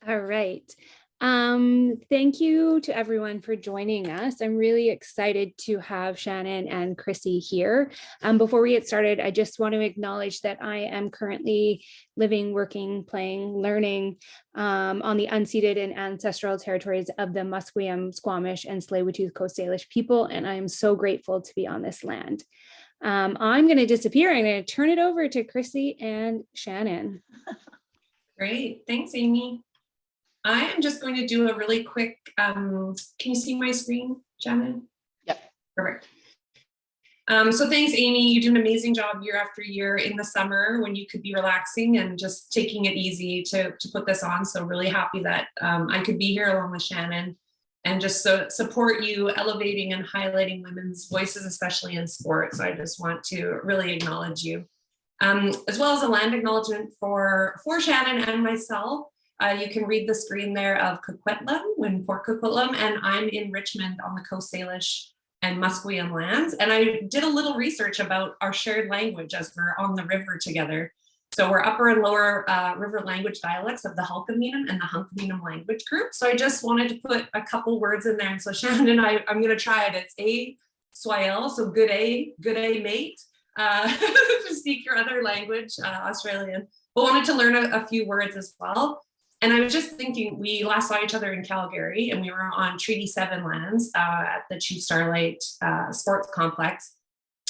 All right. Thank you to everyone for joining us. I'm really excited to have Shannon and Chrissy here. Before we get started, I just want to acknowledge that I am currently living, working, playing, learning on the unceded and ancestral territories of the Musqueam, Squamish, and Tsleil-Waututh Coast Salish people, and I am so grateful to be on this land. I'm going to disappear. I'm going to turn it over to Chrissy and Shannon. Great. Thanks, Amy. I am just going to do a really quick, can you see my screen, Shannon? Yep. Perfect. So thanks, Amy. You do an amazing job year after year in the summer when you could be relaxing and just taking it easy to put this on. So really happy that I could be here along with Shannon and just support you elevating and highlighting women's voices, especially in sports. So I just want to really acknowledge you. As well as a land acknowledgement for Shannon and myself. You can read the screen there of Coquitlam, in Port Coquitlam, and I'm in Richmond on the Coast Salish and Musqueam lands. And I did a little research about our shared language as we're on the river together. So we're upper and lower river language dialects of the Halkaminam and the Hunkaminam language group. So I just wanted to put a couple words in there. And so Shannon and I'm going to try it. It's a swayel, so good a mate. To speak your other language, Australian, but wanted to learn a few words as well. And I was just thinking, we last saw each other in Calgary and we were on Treaty 7 lands at the Chief Starlight Sports Complex.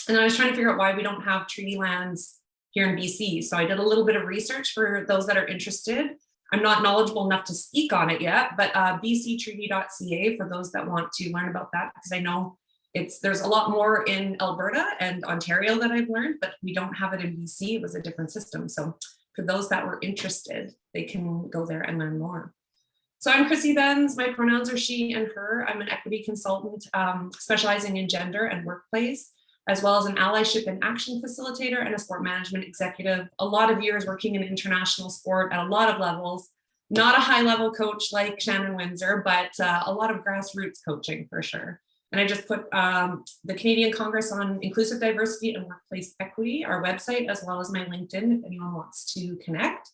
And I was trying to figure out why we don't have treaty lands here in BC. So I did a little bit of research for those that are interested. I'm not knowledgeable enough to speak on it yet, but bctreaty.ca for those that want to learn about that, because I know there's a lot more in Alberta and Ontario that I've learned, but we don't have it in BC. It was a different system. So for those that were interested, they can go there and learn more. So I'm Chrissy Benz. My pronouns are she and her. I'm an equity consultant specializing in gender and workplace, as well as an allyship and action facilitator and a sport management executive. A lot of years working in international sport at a lot of levels. Not a high level coach like Shannon Winzer, but a lot of grassroots coaching for sure. And I just put the Canadian Congress on Inclusive Diversity and Workplace Equity, our website, as well as my LinkedIn if anyone wants to connect.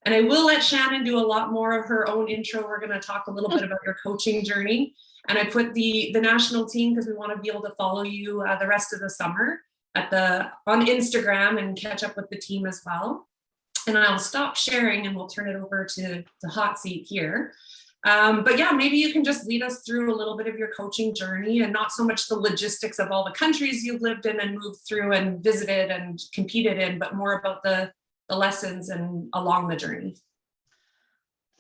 And I will let Shannon do a lot more of her own intro. We're going to talk a little bit about your coaching journey. And I put the national team because we want to be able to follow you the rest of the summer on Instagram and catch up with the team as well. And I'll stop sharing and we'll turn it over to the hot seat here. But yeah, maybe you can just lead us through a little bit of your coaching journey and not so much the logistics of all the countries you've lived in and moved through and visited and competed in, but more about the lessons and along the journey.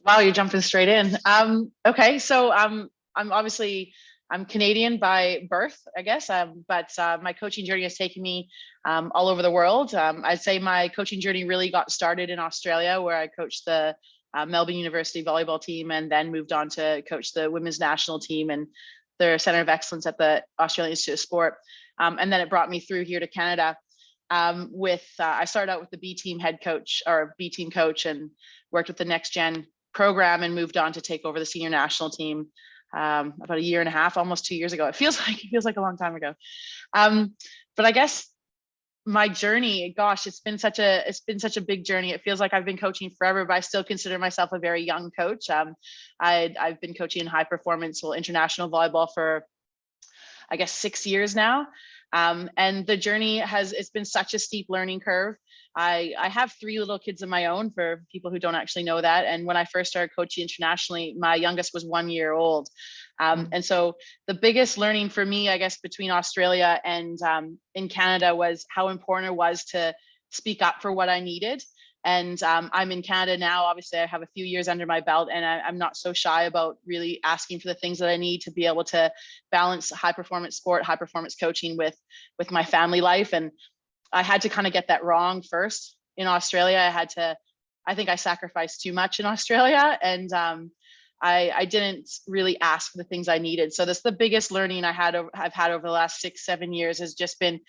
Wow, you're jumping straight in. Okay, so I'm Canadian by birth, I guess, but my coaching journey has taken me all over the world. I'd say my coaching journey really got started in Australia, where I coached the Melbourne University Volleyball team, and then moved on to coach the women's national team and their Center of Excellence at the Australian Institute of Sport. And then it brought me through here to Canada I started out with the B team head coach or B team coach and worked with the Next Gen program and moved on to take over the senior national team about a year and a half, almost 2 years ago. It feels like a long time ago. But I guess my journey, gosh, it's been such a big journey. It feels like I've been coaching forever, but I still consider myself a very young coach. I've been coaching in high performance, international volleyball for, I guess, 6 years now. And the journey it's been such a steep learning curve. I have 3 little kids of my own, for people who don't actually know that. And when I first started coaching internationally, my youngest was 1 year old. And so the biggest learning for me, I guess, between Australia and in Canada was how important it was to speak up for what I needed. And I'm in Canada now. Obviously, I have a few years under my belt, and I'm not so shy about really asking for the things that I need to be able to balance high performance sport, high performance coaching with my family life. And I had to kind of get that wrong first in Australia. I think I sacrificed too much in Australia, and I didn't really ask for the things I needed. So that's the biggest learning I've had over the last 6-7 years, has just been,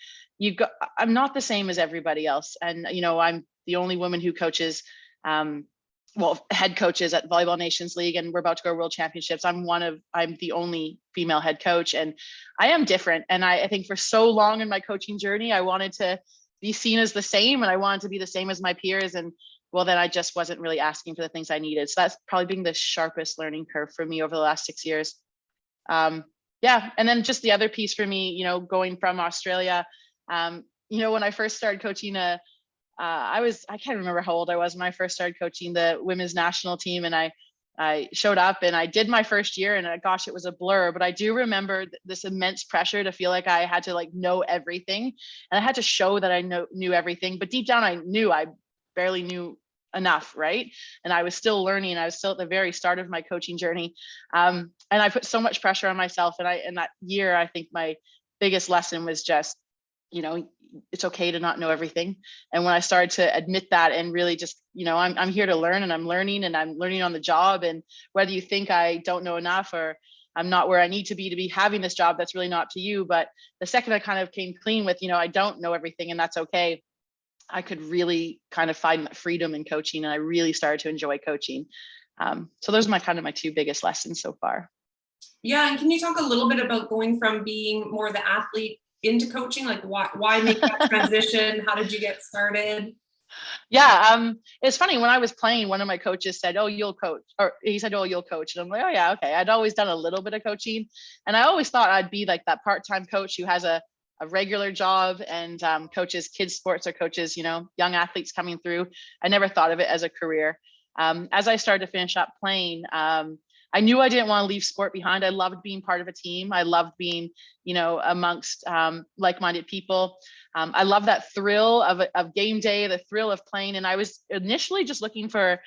I'm not the same as everybody else. And, I'm the only woman who coaches, head coaches at Volleyball Nations League, and we're about to go World Championships. I'm the only female head coach, and I am different. And I think for so long in my coaching journey, I wanted to be seen as the same, and I wanted to be the same as my peers. And well, then I just wasn't really asking for the things I needed. So that's probably been the sharpest learning curve for me over the last 6 years. Yeah. And then just the other piece for me, you know, going from Australia, you know, when I first started coaching, I can't remember how old I was when I first started coaching the women's national team. And I showed up and I did my first year, and gosh, it was a blur, but I do remember this immense pressure to feel like I had to like know everything, and I had to show that I knew everything. But deep down, I knew I barely knew enough, right? And I was still learning. I was still at the very start of my coaching journey. And I put so much pressure on myself. And in that year, I think my biggest lesson was just, you know, it's okay to not know everything. And when I started to admit that and really just, you know, I'm here to learn, and I'm learning on the job. And whether you think I don't know enough or I'm not where I need to be having this job, that's really not to you. But the second I kind of came clean with, you know, I don't know everything and that's okay, I could really kind of find that freedom in coaching, and I really started to enjoy coaching. So those are my two biggest lessons so far. Yeah, and can you talk a little bit about going from being more the athlete into coaching? Like why make that transition? How did you get started? Yeah, it's funny, when I was playing, one of my coaches said, "Oh, you'll coach," or he said, "Oh, you'll coach," and I'm like, "Oh yeah, okay." I'd always done a little bit of coaching, and I always thought I'd be like that part-time coach who has a regular job and coaches kids sports or coaches, you know, young athletes coming through. I never thought of it as a career. As I started to finish up playing, I knew I didn't want to leave sport behind. I loved being part of a team. I loved being, you know, amongst like-minded people. I love that thrill of game day, the thrill of playing. And I was initially just looking for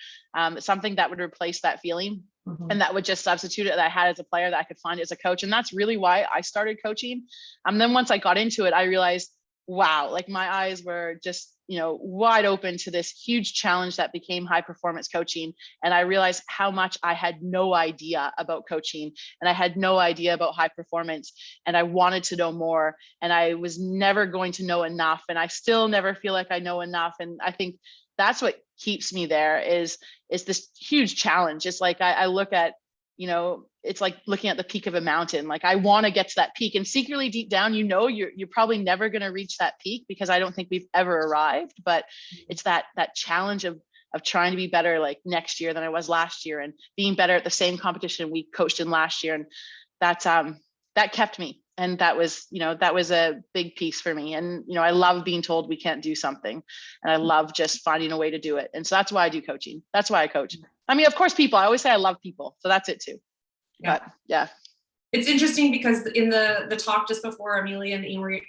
something that would replace that feeling. Mm-hmm. And that would just substitute it that I had as a player that I could find as a coach. And that's really why I started coaching. Then once I got into it, I realized, wow, like my eyes were just, you know, wide open to this huge challenge that became high performance coaching. And I realized how much I had no idea about coaching, and I had no idea about high performance, and I wanted to know more, and I was never going to know enough. And I still never feel like I know enough. And I think that's what keeps me there is this huge challenge. It's like, I look at, you know, it's like looking at the peak of a mountain. Like I want to get to that peak, and secretly deep down, you know, you're probably never going to reach that peak, because I don't think we've ever arrived. But it's that challenge of trying to be better like next year than I was last year, and being better at the same competition we coached in last year. And that's that kept me. And that was, you know, that was a big piece for me. And, you know, I love being told we can't do something, and I love just finding a way to do it. And so that's why I do coaching. That's why I coach. I mean, of course, people, I always say I love people. So that's it too. Yeah. But yeah. It's interesting because in the talk just before, Amelia and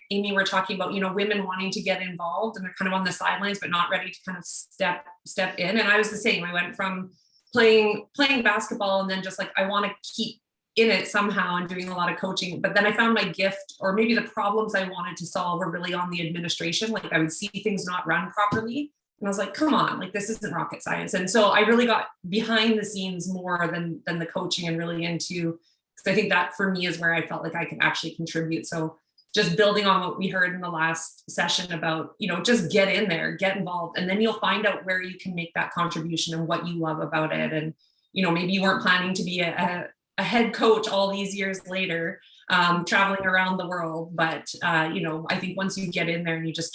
Amy were talking about, you know, women wanting to get involved, and they're kind of on the sidelines, but not ready to kind of step in. And I was the same. I went from playing basketball, and then just like, I want to keep in it somehow, and doing a lot of coaching. But then I found my gift, or maybe the problems I wanted to solve were really on the administration. Like I would see things not run properly, and I was like, come on, like this isn't rocket science. And so I really got behind the scenes more than the coaching, and really into, because I think that for me is where I felt like I could actually contribute. So just building on what we heard in the last session about, you know, just get in there, get involved, and then you'll find out where you can make that contribution and what you love about it. And, you know, maybe you weren't planning to be a head coach all these years later, traveling around the world. But, you know, I think once you get in there and you just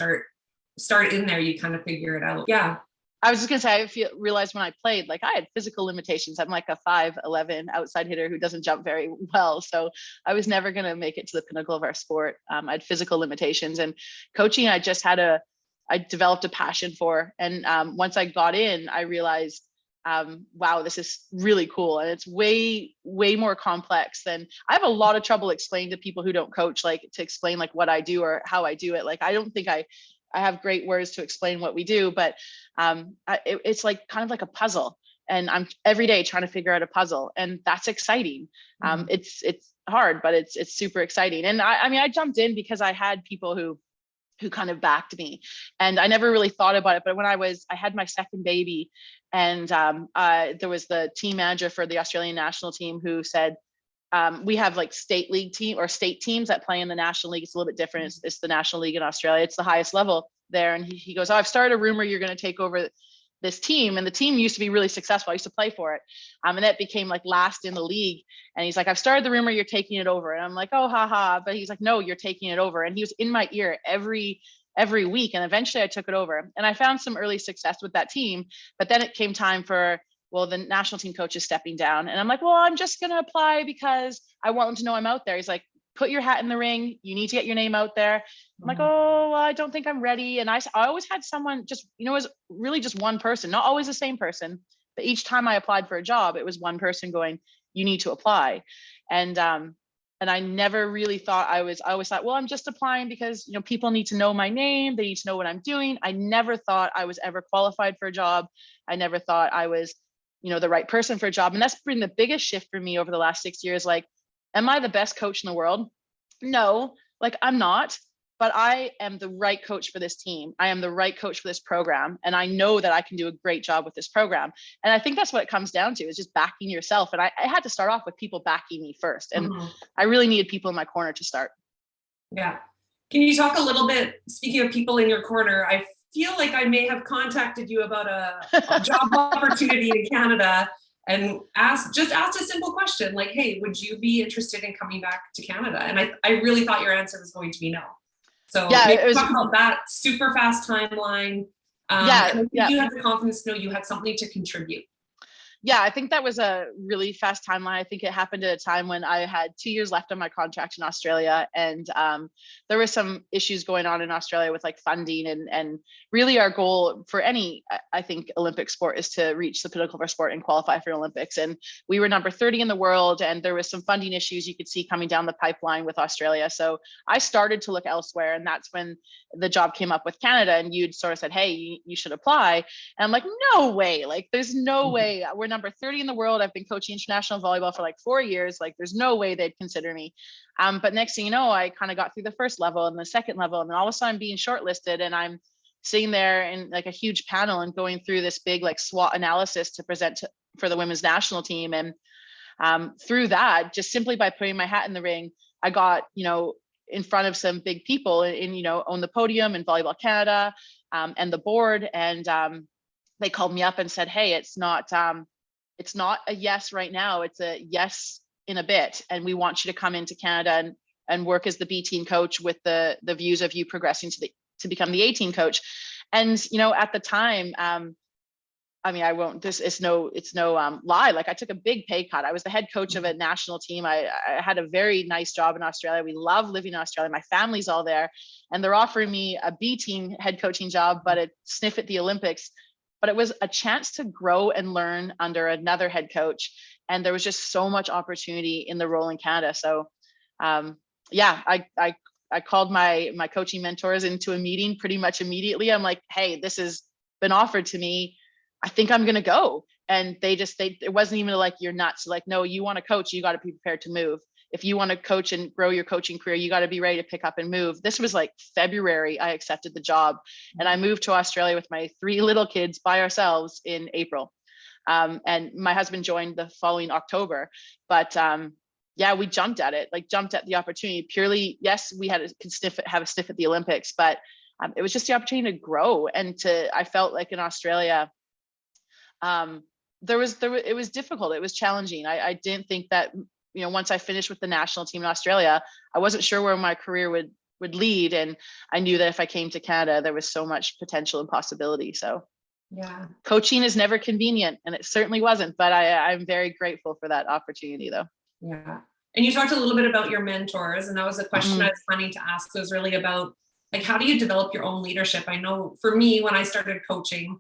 start in there, you kind of figure it out. Yeah. I was just gonna say, I realized when I played, like I had physical limitations. I'm like a 5'11" outside hitter who doesn't jump very well. So I was never gonna make it to the pinnacle of our sport. I had physical limitations, and coaching, I developed a passion for. And once I got in, I realized, wow, this is really cool. And it's way, way more complex than, I have a lot of trouble explaining to people who don't coach, like to explain like what I do or how I do it. Like, I don't think I have great words to explain what we do, but it's like kind of like a puzzle, and I'm every day trying to figure out a puzzle, and that's exciting. It's hard, but it's super exciting. And I mean, I jumped in because I had people who kind of backed me, and I never really thought about it. But when I had my second baby, and there was the team manager for the Australian national team who said, we have like state league team or state teams that play in the national league. It's a little bit different. It's the national league in Australia. It's the highest level there. And he goes, "Oh, I've started a rumor you're going to take over this team." And the team used to be really successful. I used to play for it. And it became like last in the league. And he's like, "I've started the rumor you're taking it over." And I'm like, "Oh, haha." But he's like, "No, you're taking it over." And he was in my ear every every week. And eventually I took it over, and I found some early success with that team. But then it came time for, well, the national team coach is stepping down. And I'm like, well, I'm just going to apply because I want them to know I'm out there. He's like, put your hat in the ring. You need to get your name out there. I'm like, oh, well, I don't think I'm ready. And I always had someone just, it was really just one person, not always the same person, but each time I applied for a job, it was one person going, you need to apply. And I never really thought I always thought, well, I'm just applying because, people need to know my name. They need to know what I'm doing. I never thought I was ever qualified for a job. I never thought I was, the right person for a job. And that's been the biggest shift for me over the last 6 years. Like, am I the best coach in the world? No, like I'm not, but I am the right coach for this team. I am the right coach for this program. And I know that I can do a great job with this program. And I think that's what it comes down to, is just backing yourself. And I had to start off with people backing me first. And I really needed people in my corner to start. Yeah. Can you talk a little bit, speaking of people in your corner, I feel like I may have contacted you about a job opportunity in Canada and asked a simple question like, hey, would you be interested in coming back to Canada? And I really thought your answer was going to be no. So yeah, maybe talk about that super fast timeline. You had the confidence to know you had something to contribute. Yeah, I think that was a really fast timeline. I think it happened at a time when I had 2 years left on my contract in Australia. And there were some issues going on in Australia with like funding, and really our goal for any, I think, Olympic sport is to reach the pinnacle of our sport and qualify for Olympics. And we were number 30 in the world, and there was some funding issues you could see coming down the pipeline with Australia. So I started to look elsewhere, and that's when the job came up with Canada, and you'd sort of said, hey, you should apply. And I'm like, no way, like there's no way. We're number 30 in the world. I've been coaching international volleyball for like 4 years. Like there's no way they'd consider me. But next thing you know, I kind of got through the first level and the second level, and then all of a sudden I'm being shortlisted, and I'm sitting there in like a huge panel and going through this big like SWOT analysis to present for the women's national team. And through that, just simply by putting my hat in the ring, I got, in front of some big people on the podium in Volleyball Canada and the board. And they called me up and said, hey, it's not a yes right now, it's a yes in a bit. And we want you to come into Canada and work as the B team coach with the views of you progressing to become the A team coach. And, at the time, I won't, it's no lie. Like I took a big pay cut. I was the head coach of a national team. I had a very nice job in Australia. We love living in Australia. My family's all there, and they're offering me a B team head coaching job, but a sniff at the Olympics. But it was a chance to grow and learn under another head coach. And there was just so much opportunity in the role in Canada. So I called my coaching mentors into a meeting pretty much immediately. I'm like, hey, this has been offered to me. I think I'm going to go. And it wasn't even like, you're nuts. Like, no, you want to coach, you got to be prepared to move. If you want to coach and grow your coaching career, you got to be ready to pick up and move. This was like February, I accepted the job, and I moved to Australia with my 3 little kids by ourselves in April. And my husband joined the following October, but we jumped at it, jumped at the opportunity purely. Yes, we had have a sniff at the Olympics, but it was just the opportunity to grow. And I felt like in Australia, it was difficult. It was challenging. I didn't think that, once I finished with the national team in Australia, I wasn't sure where my career would lead. And I knew that if I came to Canada, there was so much potential and possibility. So yeah, coaching is never convenient, and it certainly wasn't, but I'm very grateful for that opportunity though. Yeah. And you talked a little bit about your mentors, and that was a question I was planning to ask. It was really about like, how do you develop your own leadership? I know for me, when I started coaching,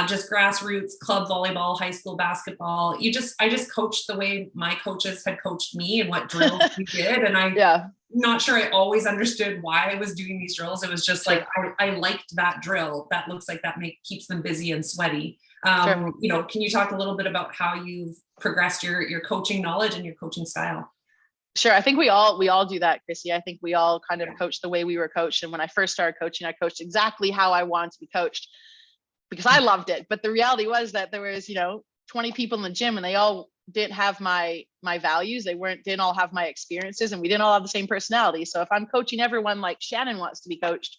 just grassroots club volleyball, high school basketball, I just coached the way my coaches had coached me and what drills we did. And I'm not sure I always understood why I was doing these drills. It was just like, I liked that drill. That looks like that keeps them busy and sweaty. Can you talk a little bit about how you've progressed your coaching knowledge and your coaching style? Sure. I think we all do that, Chrissy. I think we all kind of coach the way we were coached. And when I first started coaching, I coached exactly how I wanted to be coached because I loved it. But the reality was that there was, 20 people in the gym, and they all didn't have my values. They didn't all have my experiences, and we didn't all have the same personality. So if I'm coaching everyone like Shannon wants to be coached,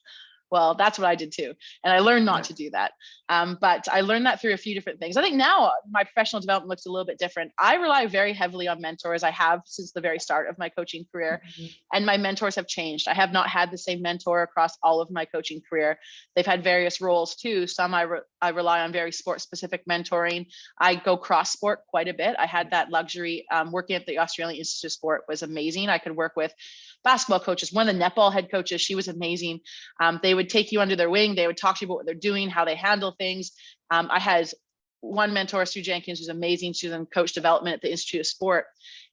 Well, that's what I did too. And I learned not to do that. But I learned that through a few different things. I think now my professional development looks a little bit different. I rely very heavily on mentors. I have since the very start of my coaching career, and my mentors have changed. I have not had the same mentor across all of my coaching career. They've had various roles too. Some I rely on very sport specific mentoring. I go cross sport quite a bit. I had that luxury. Working at the Australian Institute of Sport was amazing. I could work with basketball coaches. One of the netball head coaches, she was amazing. They would take you under their wing. They would talk to you about what they're doing, how they handle things. I had one mentor, Sue Jenkins, who's amazing. She was in coach development at the Institute of Sport.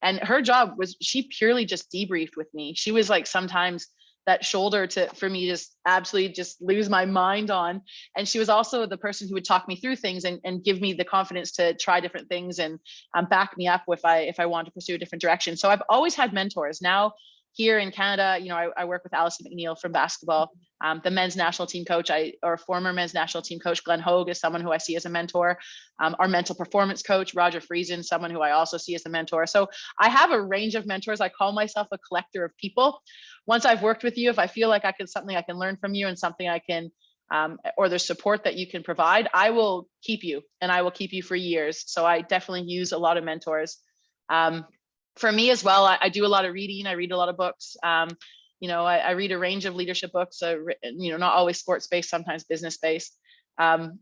And her job was, she purely just debriefed with me. She was like sometimes that shoulder for me just absolutely just lose my mind on. And she was also the person who would talk me through things and give me the confidence to try different things and back me up if I wanted to pursue a different direction. So I've always had mentors. Now, here in Canada, I work with Alison McNeil from basketball. The men's national team coach, or former men's national team coach, Glenn Hogue, is someone who I see as a mentor. Our mental performance coach, Roger Friesen, someone who I also see as a mentor. So I have a range of mentors. I call myself a collector of people. Once I've worked with you, if I feel like something I can learn from you and something I can, or there's support that you can provide, I will keep you, and I will keep you for years. So I definitely use a lot of mentors. For me as well, I do a lot of reading. I read a lot of books. I read a range of leadership books, not always sports based, sometimes business based. And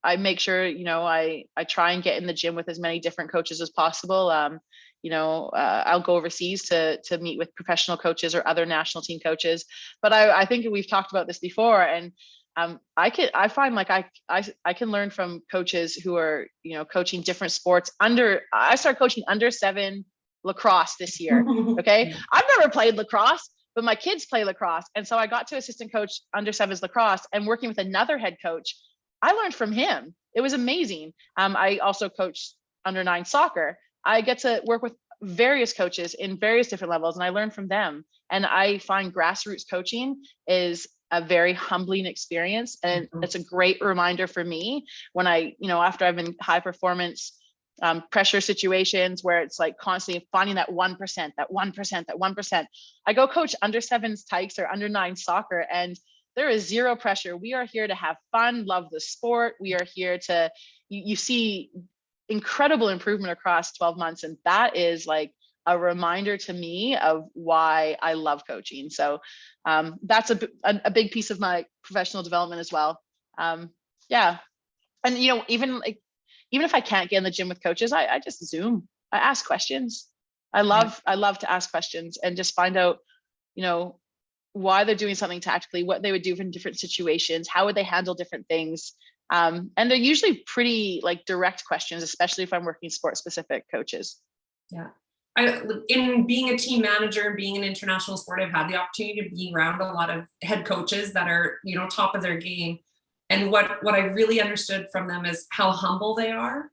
I make sure, I try and get in the gym with as many different coaches as possible. I'll go overseas to meet with professional coaches or other national team coaches. But I think we've talked about this before, and I find like I can learn from coaches who are, coaching different sports. I started coaching under-7 lacrosse this year. Okay. I've never played lacrosse, but my kids play lacrosse. And so I got to assistant coach under-7s lacrosse, and working with another head coach, I learned from him. It was amazing. I also coach under-9 soccer. I get to work with various coaches in various different levels, and I learn from them. And I find grassroots coaching is a very humbling experience. And it's a great reminder for me when after I've been high performance pressure situations where it's like constantly finding that 1%, I go coach under-7s tykes or under-9 soccer, and there is zero pressure. We are here to have fun, love the sport. We are here to, you see incredible improvement across 12 months. And that is like a reminder to me of why I love coaching. So that's a big piece of my professional development as well. Yeah. And, even if I can't get in the gym with coaches, I just Zoom. I ask questions. I love to ask questions and just find out, why they're doing something tactically, what they would do in different situations, how would they handle different things. And they're usually pretty like direct questions, especially if I'm working sport specific coaches. Yeah. In being a team manager and being an international sport, I've had the opportunity to be around a lot of head coaches that are, top of their game. And what I really understood from them is how humble they are.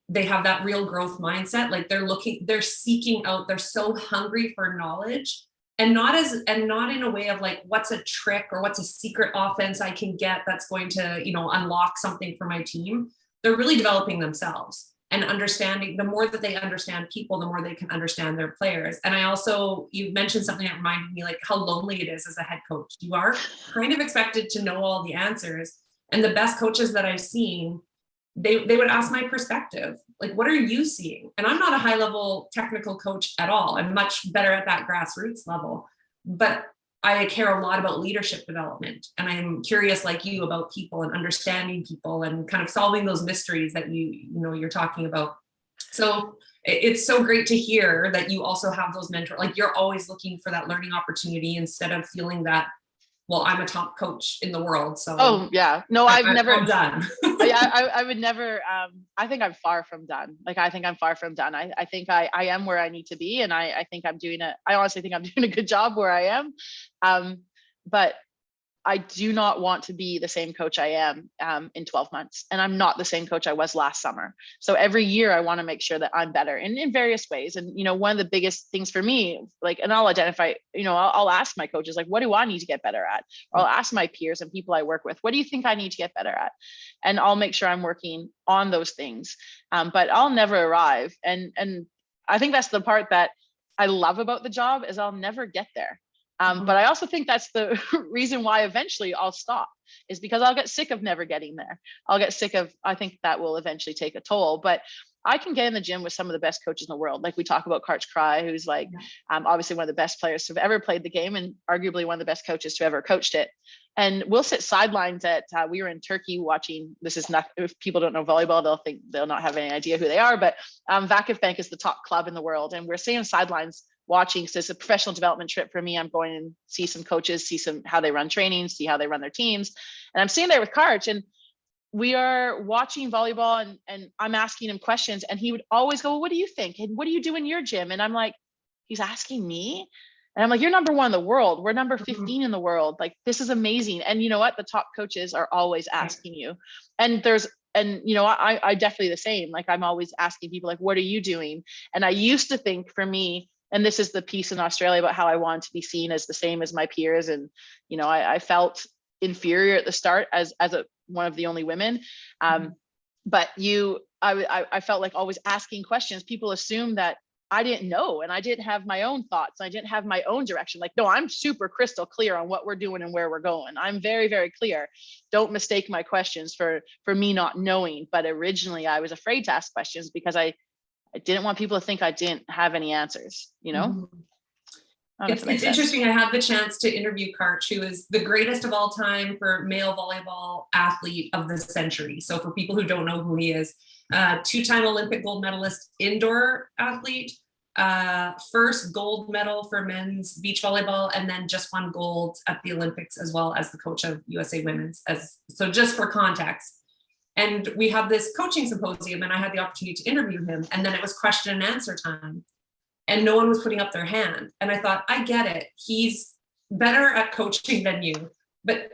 They have that real growth mindset. Like they're seeking out, they're so hungry for knowledge, and not in a way of like, what's a trick or what's a secret offense I can get that's going to, unlock something for my team. They're really developing themselves and understanding. The more that they understand people, the more they can understand their players. And you mentioned something that reminded me like how lonely it is as a head coach. You are kind of expected to know all the answers. And the best coaches that I've seen, they would ask my perspective. Like, what are you seeing? And I'm not a high level technical coach at all. I'm much better at that grassroots level, but I care a lot about leadership development. And I'm curious like you about people and understanding people and kind of solving those mysteries that you're talking about. So it's so great to hear that you also have those mentors. Like you're always looking for that learning opportunity instead of feeling that, well, I'm a top coach in the world. So oh yeah, no, I'm done. I would never. I think I'm far from done. Like I think I'm far from done. I think I am where I need to be, and I think I honestly think I'm doing a good job where I am. But I do not want to be the same coach I am in 12 months. And I'm not the same coach I was last summer. So every year I want to make sure that I'm better in various ways. And, one of the biggest things for me, like, and I'll identify, I'll ask my coaches, like, what do I need to get better at? Or I'll ask my peers and people I work with, what do you think I need to get better at? And I'll make sure I'm working on those things. But I'll never arrive. And I think that's the part that I love about the job is I'll never get there. But I also think that's the reason why eventually I'll stop, is because I'll get sick of never getting there. I'll get sick of, I think that will eventually take a toll. But I can get in the gym with some of the best coaches in the world. Like we talk about Karch Cry, who's like obviously one of the best players to have ever played the game and arguably one of the best coaches to ever coached it. And we'll sit sidelines at, we were in Turkey watching, this is not, if people don't know volleyball, they'll not have any idea who they are, but Vakifbank is the top club in the world. And we're sitting on sidelines watching, so it's a professional development trip for me. I'm going and see some coaches, see how they run training, see how they run their teams. And I'm sitting there with Karch and we are watching volleyball and I'm asking him questions and he would always go, well, what do you think? And what do you do in your gym? And I'm like, he's asking me? And I'm like, you're number 1 in the world. We're number 15 in the world. Like, this is amazing. And you know what? The top coaches are always asking you. And I definitely the same. Like, I'm always asking people, like, what are you doing? And I used to think for me, and this is the piece in Australia about how I wanted to be seen as the same as my peers. And, I felt inferior at the start as one of the only women. But I felt like always asking questions. People assume that I didn't know and I didn't have my own thoughts. I didn't have my own direction. Like, no, I'm super crystal clear on what we're doing and where we're going. I'm very, very clear. Don't mistake my questions for me not knowing. But originally I was afraid to ask questions because I didn't want people to think I didn't have any answers, It's interesting. I had the chance to interview Karch, who is the greatest of all time for male volleyball athlete of the century. So for people who don't know who he is, 2-time Olympic gold medalist indoor athlete, first gold medal for men's beach volleyball, and then just won gold at the Olympics as well as the coach of USA Women's. So just for context. And we had this coaching symposium and I had the opportunity to interview him. And then it was question and answer time. And no one was putting up their hand. And I thought, I get it. He's better at coaching than you. But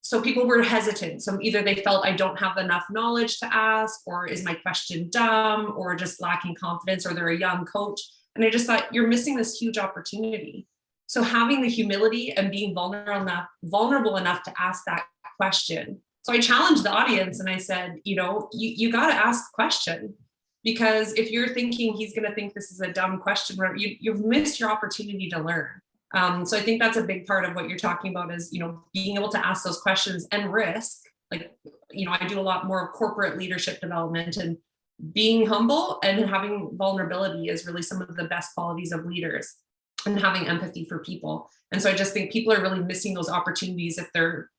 so people were hesitant. So either they felt I don't have enough knowledge to ask, or is my question dumb, or just lacking confidence, or they're a young coach. And I just thought, you're missing this huge opportunity. So having the humility and being vulnerable enough to ask that question. So I challenged the audience and I said, you got to ask the question. Because if you're thinking he's going to think this is a dumb question, you've missed your opportunity to learn. So I think that's a big part of what you're talking about is, being able to ask those questions and risk. Like, I do a lot more of corporate leadership development, and being humble and having vulnerability is really some of the best qualities of leaders, and having empathy for people. And so I just think people are really missing those opportunities if they're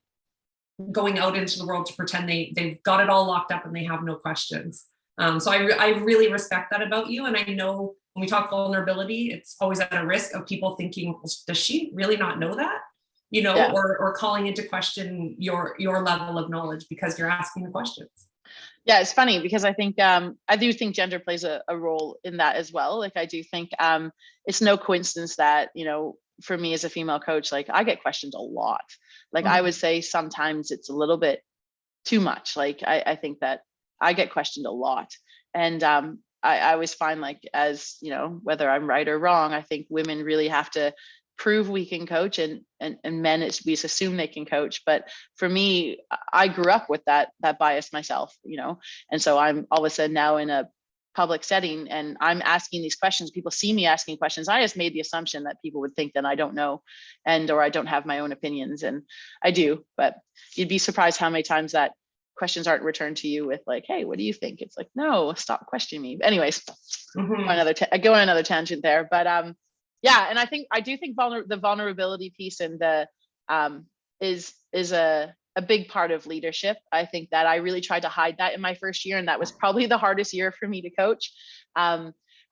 going out into the world to pretend they've got it all locked up and they have no questions. So I really respect that about you. And I know when we talk vulnerability, it's always at a risk of people thinking, does she really not know that? Or calling into question your level of knowledge because you're asking the questions. Yeah, it's funny because I think I do think gender plays a role in that as well. Like, I do think it's no coincidence that, for me as a female coach, like, I get questioned a lot. Like, I would say sometimes it's a little bit too much. Like, I think that I get questioned a lot. And I always find, like, as whether I'm right or wrong, I think women really have to prove we can coach, and men, we just assume they can coach. But for me, I grew up with that bias myself, and so I'm all of a sudden now in a public setting and I'm asking these questions. People see me asking questions. I just made the assumption that people would think that I don't know or I don't have my own opinions, and I do. But you'd be surprised how many times that questions aren't returned to you with, like, hey, what do you think? It's like, no, stop questioning me. But anyways, I go on another tangent there. But yeah, and I do think the vulnerability piece and the is a big part of leadership. I think that I really tried to hide that in my first year, and that was probably the hardest year for me to coach.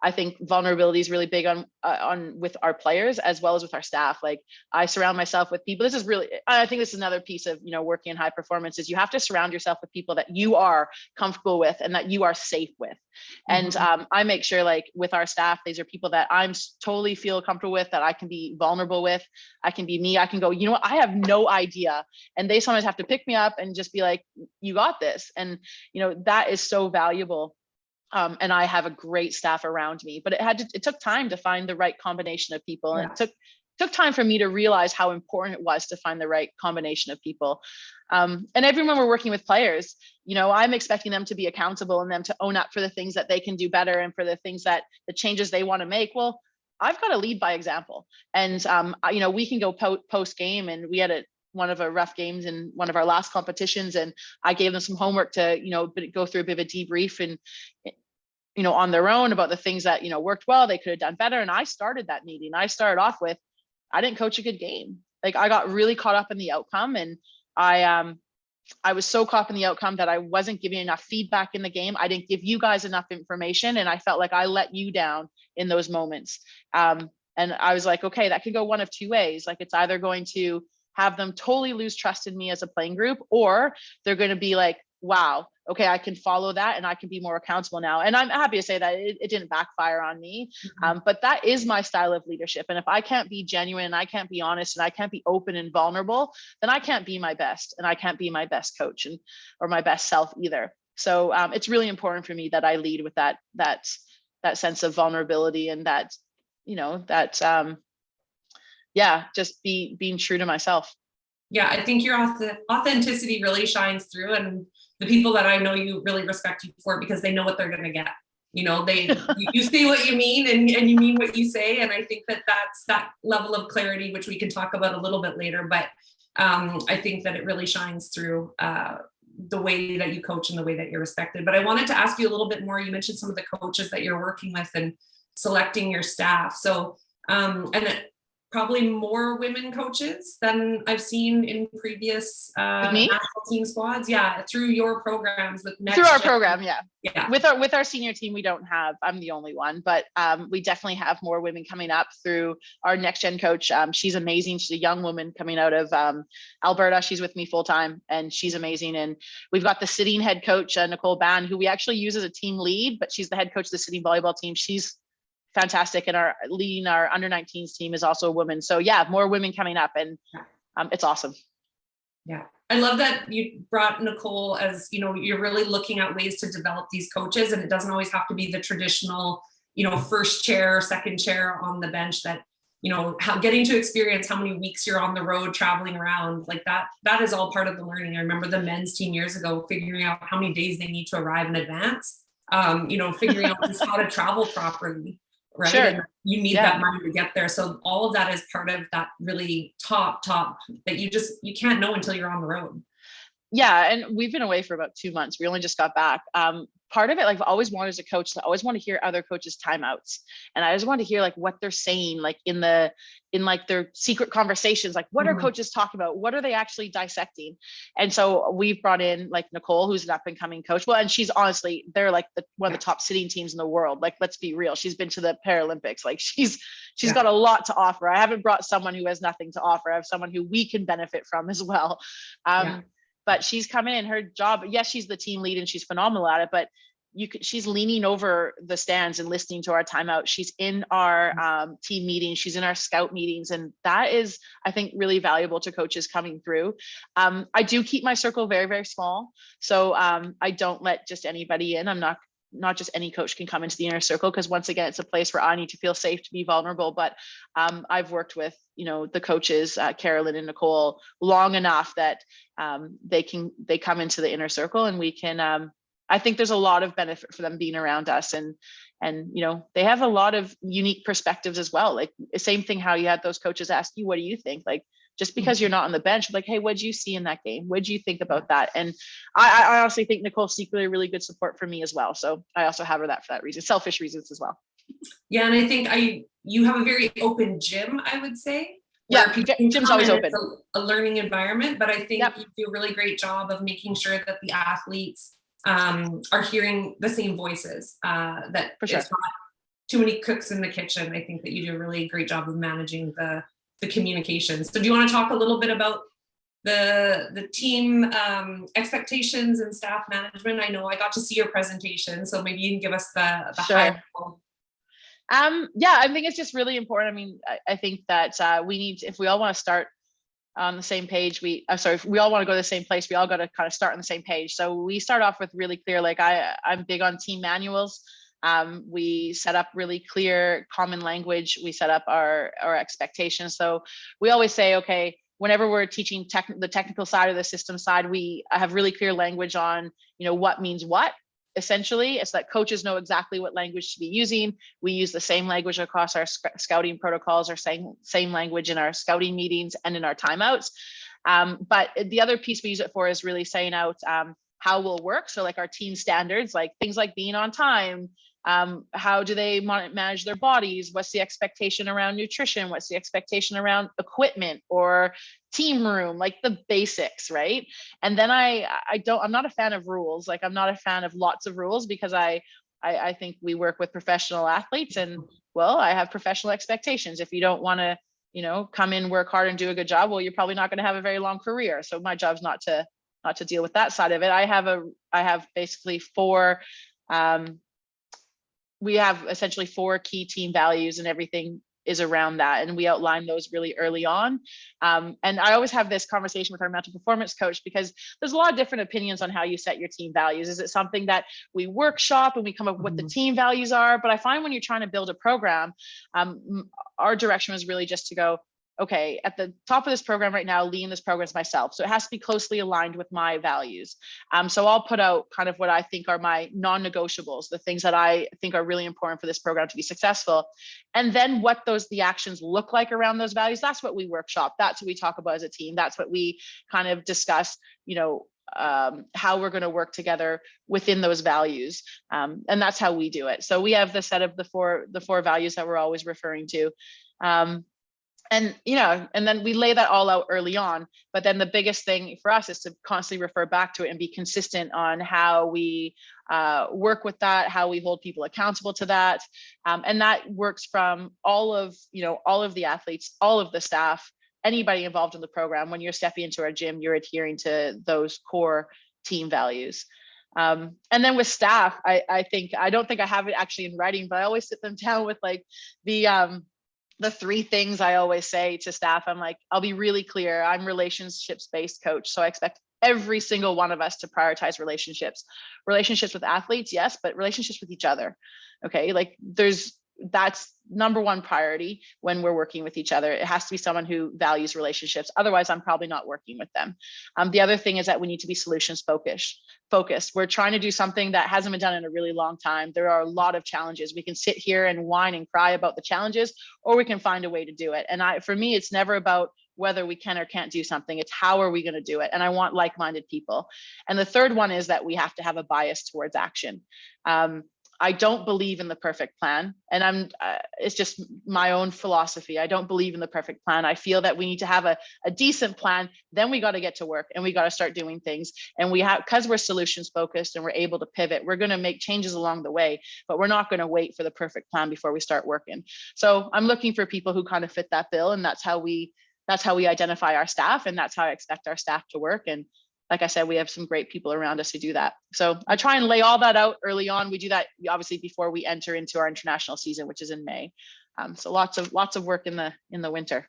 I think vulnerability is really big on with our players as well as with our staff. Like, I surround myself with people. I think this is another piece of, working in high performance is you have to surround yourself with people that you are comfortable with and that you are safe with. And I make sure, like, with our staff, these are people that I'm totally feel comfortable with, that I can be vulnerable with. I can be me. I can go, you know what, I have no idea. And they sometimes have to pick me up and just be like, you got this. And, that is so valuable. And I have a great staff around me, but it took time to find the right combination of people. And it took time for me to realize how important it was to find the right combination of people. And everyone we're working with players, I'm expecting them to be accountable and them to own up for the things that they can do better and for the things that the changes they want to make. Well, I've got to lead by example. And, you know, we can go post game, and we had one of our rough games in one of our last competitions. And I gave them some homework to, you know, go through a bit of a debrief and, you know, on their own about the things that, you know, worked well, they could have done better. And I started that meeting. I started off with, I didn't coach a good game. Like, I got really caught up in the outcome, and I was so caught up in the outcome that I wasn't giving enough feedback in the game. I didn't give you guys enough information, and I felt like I let you down in those moments. And I was like, okay, that could go one of two ways. Like, it's either going to have them totally lose trust in me as a playing group, or they're going to be like, wow, okay, I can follow that and I can be more accountable now. And I'm happy to say that it didn't backfire on me. But that is my style of leadership. And if I can't be genuine, and I can't be honest, and I can't be open and vulnerable, then I can't be my best, and I can't be my best coach or my best self either. So it's really important for me that I lead with that sense of vulnerability, and that, you know, that just being true to myself. Yeah, I think your authenticity really shines through, and the people that I know you really respect you for it, because they know what they're going to get. You know, you say what you mean, and you mean what you say. And I think that's that level of clarity, which we can talk about a little bit later. But I think that it really shines through the way that you coach and the way that you're respected. But I wanted to ask you a little bit more. You mentioned some of the coaches that you're working with and selecting your staff. So, probably more women coaches than I've seen in previous national team squads. Yeah, through your programs with Next through our Gen. program, yeah. With our senior team, we don't have. I'm the only one, but we definitely have more women coming up through our Next Gen coach. She's amazing. She's a young woman coming out of Alberta. She's with me full time, and she's amazing. And we've got the sitting head coach, Nicole Ban, who we actually use as a team lead, but she's the head coach of the sitting volleyball team. She's fantastic, and our leading our under 19s team is also a woman. So yeah, more women coming up, and it's awesome. Yeah, I love that you brought Nicole, as you know, you're really looking at ways to develop these coaches, and it doesn't always have to be the traditional, you know, first chair, second chair on the bench. That, you know, getting to experience how many weeks you're on the road traveling around, like that is all part of the learning. I remember the men's team years ago figuring out how many days they need to arrive in advance, you know, figuring out just how to travel properly. Right. Sure. And you need that money to get there. So all of that is part of that really top that you can't know until you're on the road. Yeah. And we've been away for about 2 months. We only just got back. Part of it, like, I've always wanted as a coach, I always want to hear other coaches' timeouts. And I just want to hear like what they're saying, like in like their secret conversations, like what are coaches talking about? What are they actually dissecting? And so we've brought in like Nicole, who's an up and coming coach. Well, and she's honestly, they're like one of the top sitting teams in the world. Like, let's be real. She's been to the Paralympics. Like she's got a lot to offer. I haven't brought someone who has nothing to offer. I have someone who we can benefit from as well. But she's come in, her job, yes, she's the team lead and she's phenomenal at it, but she's leaning over the stands and listening to our timeout. She's in our team meetings, she's in our scout meetings. And that is, I think, really valuable to coaches coming through. I do keep my circle very, very small. So I don't let just anybody in. I'm not just any coach can come into the inner circle, because once again, it's a place where I need to feel safe to be vulnerable. But I've worked with, you know, the coaches, Carolyn and Nicole, long enough that they come into the inner circle, and we can, I think there's a lot of benefit for them being around us, and you know, they have a lot of unique perspectives as well. Like the same thing, how you had those coaches ask you, what do you think? Like, just because you're not on the bench, like, hey, what did you see in that game? What did you think about that? And I honestly think Nicole's secretly a really good support for me as well. So I also have her for that reason, selfish reasons as well. Yeah, and I think you have a very open gym, I would say. Yeah, gym's always open. It's a learning environment, but I think you do a really great job of making sure that the athletes are hearing the same voices. That for sure. It's not too many cooks in the kitchen. I think that you do a really great job of managing the communications. So do you want to talk a little bit about the team expectations and staff management? I know I got to see your presentation, so maybe you can give us the high level. Yeah, I think it's just really important. I mean, I think that we need to, if we all want to start on the same page, if we all want to go to the same place, we all got to kind of start on the same page. So we start off with really clear, like I'm big on team manuals. We set up really clear common language. We set up our expectations. So we always say, okay, whenever we're teaching the technical side or the system side, we have really clear language on, you know, what means what. essentially, it's that coaches know exactly what language to be using. We use the same language across our scouting protocols, or same language in our scouting meetings and in our timeouts. But the other piece we use it for is really saying out how we'll work. So like our team standards, like things like being on time, how do they manage their bodies? What's the expectation around nutrition? What's the expectation around equipment or team room, like the basics, right? And then I'm not a fan of rules. Like I'm not a fan of lots of rules, because I think we work with professional athletes, and well, I have professional expectations. If you don't want to, come in, work hard and do a good job, well, you're probably not going to have a very long career. So my job's not to deal with that side of it. I have basically we have essentially 4 key team values, and everything is around that. And we outline those really early on. And I always have this conversation with our mental performance coach, because there's a lot of different opinions on how you set your team values. Is it something that we workshop and we come up with what the team values are? But I find when you're trying to build a program, our direction was really just to go, okay, at the top of this program right now, leading this program is myself. So it has to be closely aligned with my values. So I'll put out kind of what I think are my non-negotiables, the things that I think are really important for this program to be successful. And then what the actions look like around those values, that's what we workshop. That's what we talk about as a team. That's what we kind of discuss, how we're going to work together within those values. And that's how we do it. So we have the set of the four values that we're always referring to. And then we lay that all out early on. But then the biggest thing for us is to constantly refer back to it and be consistent on how we work with that, how we hold people accountable to that. And that works from all of the athletes, all of the staff, anybody involved in the program. When you're stepping into our gym, you're adhering to those core team values. And then with staff, I don't think I have it actually in writing, but I always sit them down with like the 3 things I always say to staff. I'm like, I'll be really clear. I'm relationships-based coach. So I expect every single one of us to prioritize relationships with athletes. Yes, but relationships with each other. Okay. Like that's number 1 priority when we're working with each other. It has to be someone who values relationships. Otherwise, I'm probably not working with them. The other thing is that we need to be solutions focused. We're trying to do something that hasn't been done in a really long time. There are a lot of challenges. We can sit here and whine and cry about the challenges, or we can find a way to do it. And for me, it's never about whether we can or can't do something. It's how are we going to do it? And I want like-minded people. And the third one is that we have to have a bias towards action. I don't believe in the perfect plan, and it's just my own philosophy. I don't believe in the perfect plan. I feel that we need to have a decent plan. Then we got to get to work and we got to start doing things. And because we're solutions focused and we're able to pivot, we're going to make changes along the way, but we're not going to wait for the perfect plan before we start working. So I'm looking for people who kind of fit that bill, and that's how we identify our staff, and that's how I expect our staff to work. And like I said, we have some great people around us who do that. So I try and lay all that out early on. We do that obviously before we enter into our international season, which is in May. So lots of work in the winter.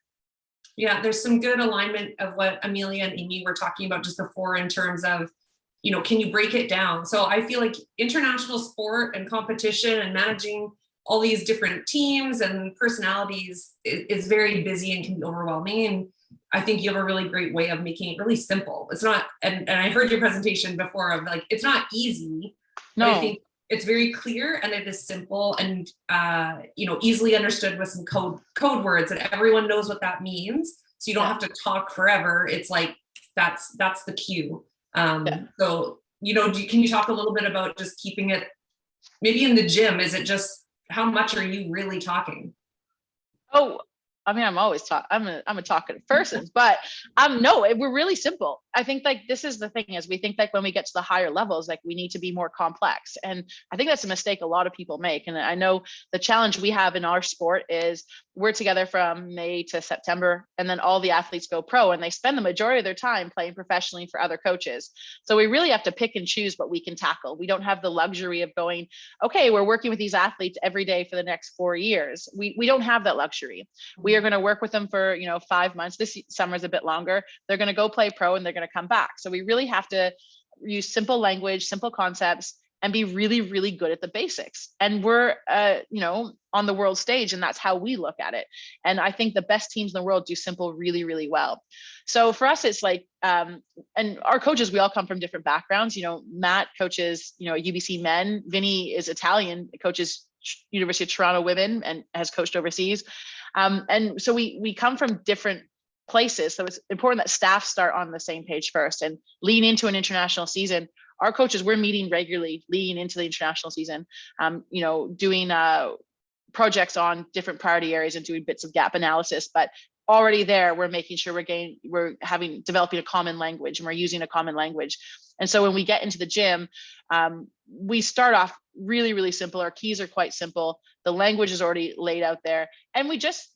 Yeah, there's some good alignment of what Amelia and Amy were talking about just before in terms of, can you break it down? So I feel like international sport and competition and managing all these different teams and personalities is very busy and can be overwhelming. And I think you have a really great way of making it really simple. It's not, and I heard your presentation before of like, it's not easy, no. But I think it's very clear and it is simple and, easily understood with some code words and everyone knows what that means. So you don't have to talk forever. It's like, that's the cue. So, can you talk a little bit about just keeping it maybe in the gym? Is it just, how much are you really talking? Oh, I mean, I'm always I'm a talkative person, but no, we're really simple. I think like this is the thing is we think like when we get to the higher levels, like we need to be more complex. And I think that's a mistake a lot of people make. And I know the challenge we have in our sport is we're together from May to September, and then all the athletes go pro and they spend the majority of their time playing professionally for other coaches. So we really have to pick and choose what we can tackle. We don't have the luxury of going, okay, we're working with these athletes every day for the next 4 years. We don't have that luxury. We are going to work with them for 5 months. This summer is a bit longer. They're going to go play pro and they're going to come back. So we really have to use simple language, simple concepts, and be really, really good at the basics. And we're, on the world stage, and that's how we look at it. And I think the best teams in the world do simple really, really well. So for us, it's like, and our coaches, we all come from different backgrounds. Matt coaches, UBC men. Vinny is Italian, coaches University of Toronto women, and has coached overseas. And so we come from different places. So it's important that staff start on the same page first and lean into an international season. Our coaches, we're meeting regularly, leading into the international season, doing projects on different priority areas and doing bits of gap analysis. But already there, we're making sure we're developing a common language, and we're using a common language. And so when we get into the gym, we start off really, really simple. Our keys are quite simple. The language is already laid out there, and we just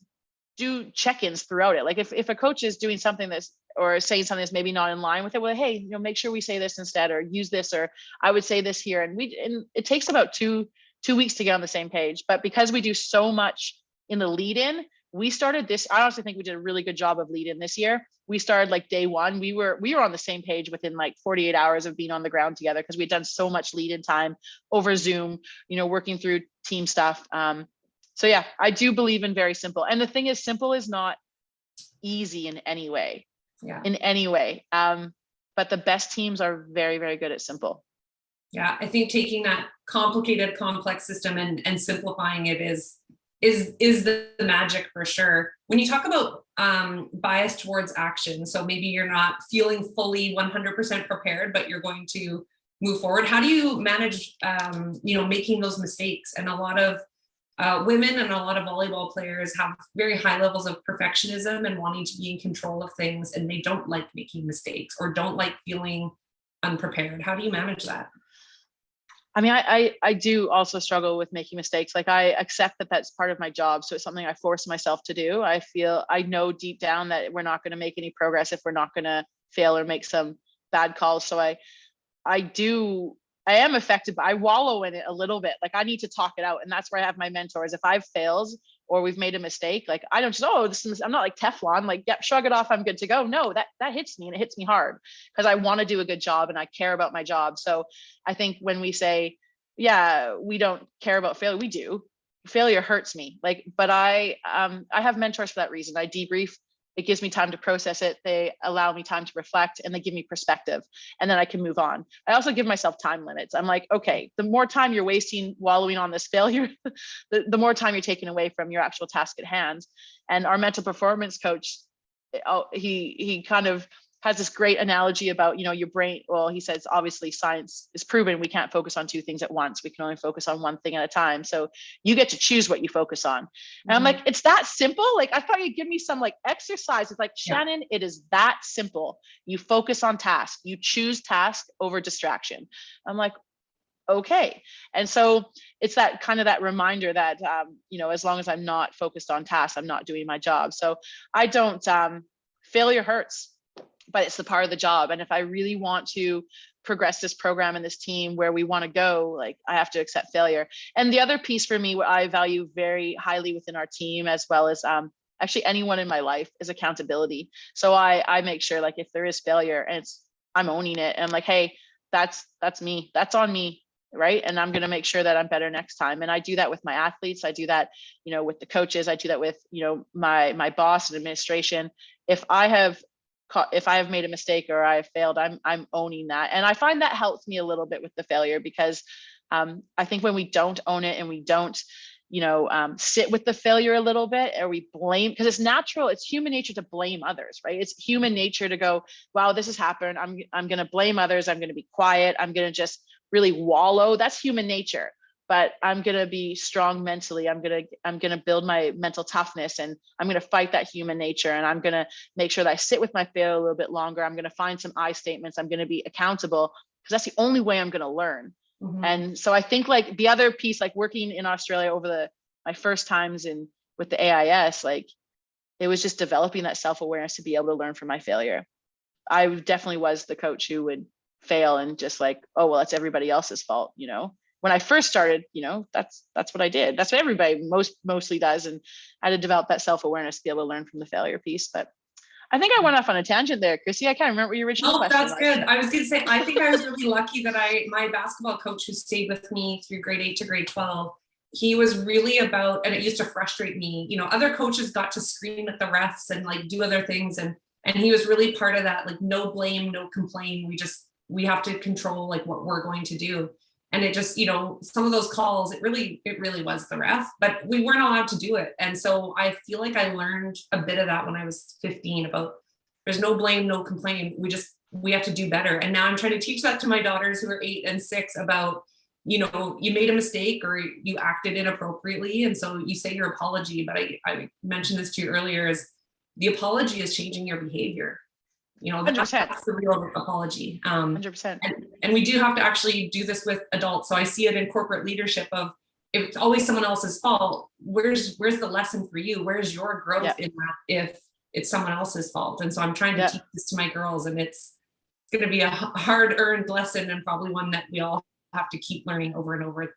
do check-ins throughout it. Like if a coach is doing something or saying something that's maybe not in line with it, well, hey, make sure we say this instead, or use this, or I would say this here. And it takes about two weeks to get on the same page. But because we do so much in the lead-in, we started this. I honestly think we did a really good job of lead-in this year. We started like day one. We were on the same page within like 48 hours of being on the ground together, because we had done so much lead-in time over Zoom, working through team stuff. So yeah, I do believe in very simple. And the thing is, simple is not easy in any way. Yeah. In any way. But the best teams are very, very good at simple. Yeah, I think taking that complicated, complex system and simplifying it is the magic for sure. When you talk about bias towards action, so maybe you're not feeling fully 100% prepared, but you're going to move forward. How do you manage, making those mistakes? And a lot of women and a lot of volleyball players have very high levels of perfectionism and wanting to be in control of things, and they don't like making mistakes or don't like feeling unprepared. How do you manage that? I mean, I do also struggle with making mistakes. Like, I accept that that's part of my job. So it's something I force myself to do. I know deep down that we're not going to make any progress if we're not going to fail or make some bad calls. So I am affected, but I wallow in it a little bit. Like, I need to talk it out. And that's where I have my mentors. If I've failed or we've made a mistake, like, I don't just, I'm not like Teflon, like, yep, shrug it off, I'm good to go. No, that hits me, and it hits me hard because I want to do a good job and I care about my job. So I think when we say, yeah, we don't care about failure, we do. Failure hurts me. Like, but I have mentors for that reason. I debrief. It gives me time to process it. They allow me time to reflect, and they give me perspective, and then I can move on. I also give myself time limits. I'm like, okay, the more time you're wasting wallowing on this failure, the more time you're taking away from your actual task at hand. And our mental performance coach, he kind of has this great analogy about, your brain. Well, he says, obviously science is proven we can't focus on two things at once. We can only focus on one thing at a time. So you get to choose what you focus on. And I'm like, it's that simple? Like, I thought you'd give me some like exercise. It's like, Shannon, It is that simple. You focus on task. You choose task over distraction. I'm like, okay. And so it's that kind of that reminder that, as long as I'm not focused on tasks, I'm not doing my job. So I don't, failure hurts, but it's the part of the job. And if I really want to progress this program and this team where we want to go, like, I have to accept failure. And the other piece for me, what I value very highly within our team, as well as actually anyone in my life, is accountability. So I make sure, like, if there is failure and I'm owning it, and I'm like, hey, that's me, that's on me. Right. And I'm going to make sure that I'm better next time. And I do that with my athletes. I do that, with the coaches. I do that with, my boss and administration. If I have made a mistake or I have failed, I'm owning that. And I find that helps me a little bit with the failure, because I think when we don't own it and we don't, sit with the failure a little bit, or we blame, because it's natural, it's human nature to blame others, right? It's human nature to go, wow, this has happened. I'm going to blame others. I'm going to be quiet. I'm going to just really wallow. That's human nature. But I'm going to be strong mentally. I'm going to build my mental toughness, and I'm going to fight that human nature. And I'm going to make sure that I sit with my failure a little bit longer. I'm going to find some I statements. I'm going to be accountable, because that's the only way I'm going to learn. Mm-hmm. And so I think, like, the other piece, like working in Australia over my first times with the AIS, like, it was just developing that self-awareness to be able to learn from my failure. I definitely was the coach who would fail and just like, oh, well, that's everybody else's fault. When I first started, that's what I did. That's what everybody mostly does. And I had to develop that self-awareness to be able to learn from the failure piece. But I think I went off on a tangent there, Chrissy. I can't remember what your original No, question that's was. good. I was going to say, I think I was really lucky that my basketball coach who stayed with me through grade 8 to grade 12, he was really about, and it used to frustrate me, you know, other coaches got to scream at the refs and like do other things. And he was really part of that, like no blame, no complain. We have to control like what we're going to do. And it just, you know, some of those calls, it really was the ref, but we weren't allowed to do it. And so I feel like I learned a bit of that when I was 15 about there's no blame, no complaint. We have to do better. And now I'm trying to teach that to my daughters who are 8 and 6 about, you know, you made a mistake or you acted inappropriately. And so you say your apology, but I mentioned this to you earlier, is the apology is changing your behavior. You know, that's the real apology. 100%. And we do have to actually do this with adults. So I see it in corporate leadership of, if it's always someone else's fault, where's the lesson for you? Where's your growth in that if it's someone else's fault? And so I'm trying to teach this to my girls, and it's going to be a hard-earned lesson, and probably one that we all have to keep learning over and over.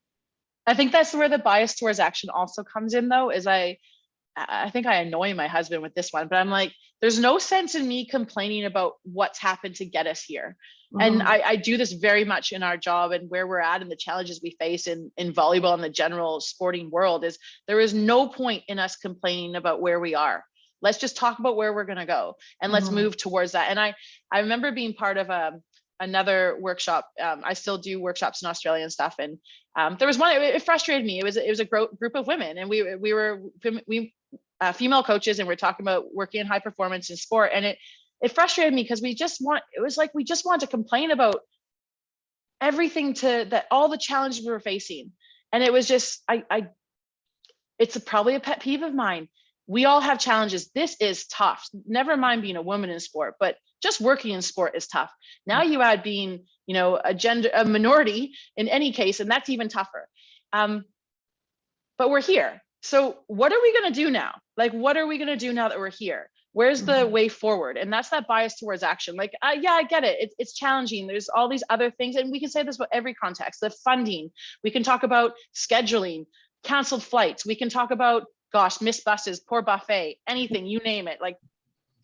I think that's where the bias towards action also comes in, though, is I think I annoy my husband with this one, but I'm like, there's no sense in me complaining about what's happened to get us here. And I do this very much in our job and where we're at and the challenges we face in volleyball and the general sporting world. Is there is no point in us complaining about where we are. Let's just talk about where we're going to go, and let's move towards that. And I remember being part of another workshop. I still do workshops in Australia and stuff. And there was one, it frustrated me. It was a group of women, and we were female coaches, and we're talking about working in high performance in sport. And it frustrated me because we just wanted to complain about everything that all the challenges we were facing. And it was just, it's probably a pet peeve of mine. We all have challenges. This is tough. Never mind being a woman in sport, but just working in sport is tough. Now you add being, you know, a minority in any case, and that's even tougher. But we're here. So what are we going to do now? Like, what are we going to do now that we're here? Where's the way forward? And that's that bias towards action. Like, yeah, I get it. It's challenging. There's all these other things. And we can say this about every context, the funding. We can talk about scheduling, canceled flights. We can talk about, gosh, missed buses, poor buffet, anything, you name it. Like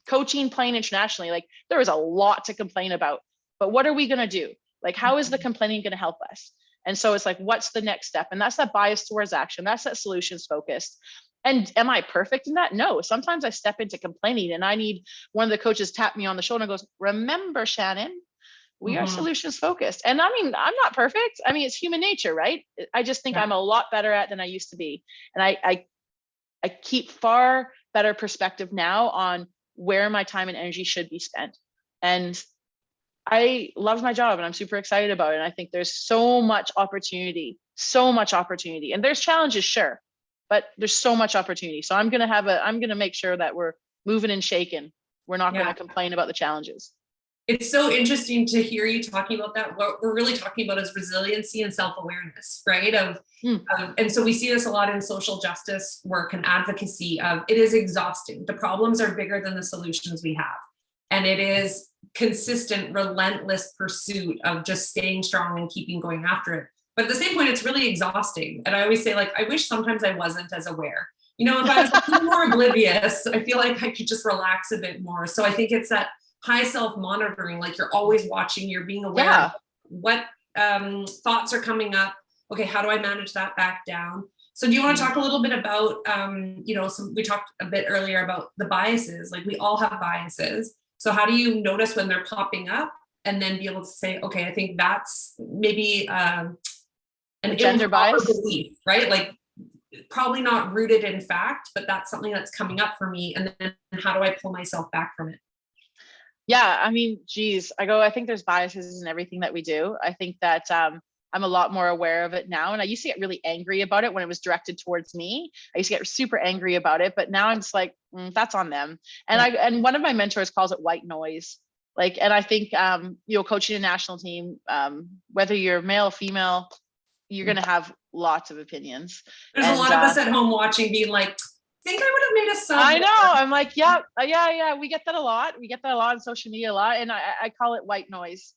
coaching, playing internationally, like there is a lot to complain about. But what are we going to do? Like, how is the complaining going to help us? And so it's like, what's the next step? And that's that bias towards action. That's that solutions focused. And am I perfect in that? No. Sometimes I step into complaining and I need one of the coaches tap me on the shoulder and goes, remember, Shannon, we are solutions focused. And I mean, I'm not perfect. I mean, it's human nature, right? I just think I'm a lot better at than I used to be. And I keep far better perspective now on where my time and energy should be spent. And I love my job and I'm super excited about it. And I think there's so much opportunity. And there's challenges, sure, but there's so much opportunity. So I'm going to make sure that we're moving and shaking. We're not going to complain about the challenges. It's so interesting to hear you talking about that. What we're really talking about is resiliency and self-awareness, right? And so we see this a lot in social justice work and advocacy of it is exhausting. The problems are bigger than the solutions we have. And it is consistent, relentless pursuit of just staying strong and keeping going after it. But at the same point, it's really exhausting. And I always say, like, I wish sometimes I wasn't as aware. You know, if I was a little more oblivious, I feel like I could just relax a bit more. So I think it's that high self-monitoring, like you're always watching, you're being aware of what thoughts are coming up. Okay, how do I manage that back down? So do you want to talk a little bit about, we talked a bit earlier about the biases, like we all have biases. So how do you notice when they're popping up and then be able to say, okay, I think that's maybe an gender bias belief, right? Like probably not rooted in fact, but that's something that's coming up for me. And then how do I pull myself back from it? Yeah, I mean, geez, I think there's biases in everything that we do. I think that I'm a lot more aware of it now. And I used to get really angry about it when it was directed towards me. I used to get super angry about it, but now I'm just like, that's on them. And and one of my mentors calls it white noise. Like, and I think, coaching a national team, whether you're male, female, you're going to have lots of opinions. There's a lot of us at home watching being like, think I would have made a sub. I know. I'm like, yeah. We get that a lot. We get that a lot on social media a lot. And I call it white noise.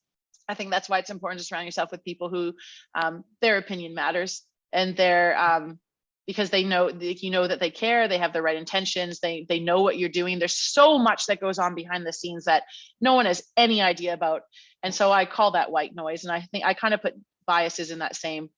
I think that's why it's important to surround yourself with people who their opinion matters and their because they know, you know, that they care, they have the right intentions, they know what you're doing. There's so much that goes on behind the scenes that no one has any idea about. And so I call that white noise. And I think I kind of put biases in that same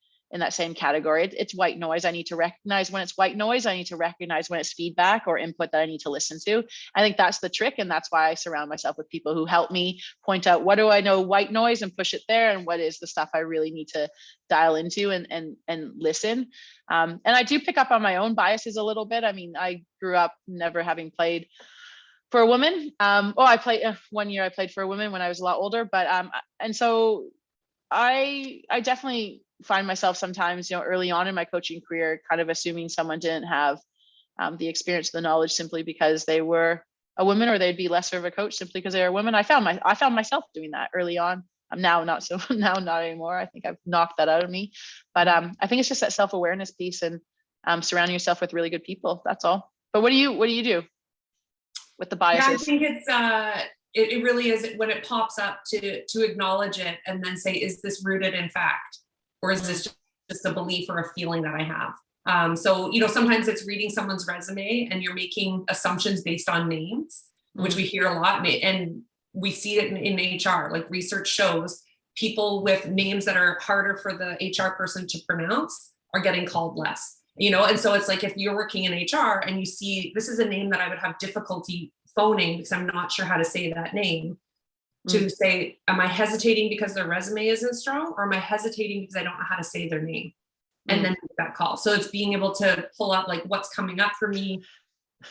category. It's white noise. I need to recognize when it's white noise. I need to recognize when it's feedback or input that I need to listen to. I think that's the trick. And that's why I surround myself with people who help me point out, what do I know white noise, and push it there, and what is the stuff I really need to dial into and listen. And I do pick up on my own biases a little bit. I mean, I grew up never having played for a woman. I played 1 year. I played for a woman when I was a lot older, but and so I definitely find myself sometimes, you know, early on in my coaching career, kind of assuming someone didn't have the experience, the knowledge, simply because they were a woman, or they'd be lesser of a coach simply because they were a woman. I found myself doing that early on. I'm now not so now not anymore. I think I've knocked that out of me. But I think it's just that self-awareness piece, and surrounding yourself with really good people. That's all. But what do you do with the biases? Yeah, I think it's it really is, when it pops up, to acknowledge it and then say, is this rooted in fact? Or is this just a belief or a feeling that I have? So, you know, sometimes it's reading someone's resume and you're making assumptions based on names, which we hear a lot. And we see it in HR, like research shows people with names that are harder for the HR person to pronounce are getting called less, you know? And so it's like, if you're working in HR and you see, this is a name that I would have difficulty phoning because I'm not sure how to say that name, to say, am I hesitating because their resume isn't strong, or am I hesitating because I don't know how to say their name? And then make that call. So it's being able to pull up like what's coming up for me,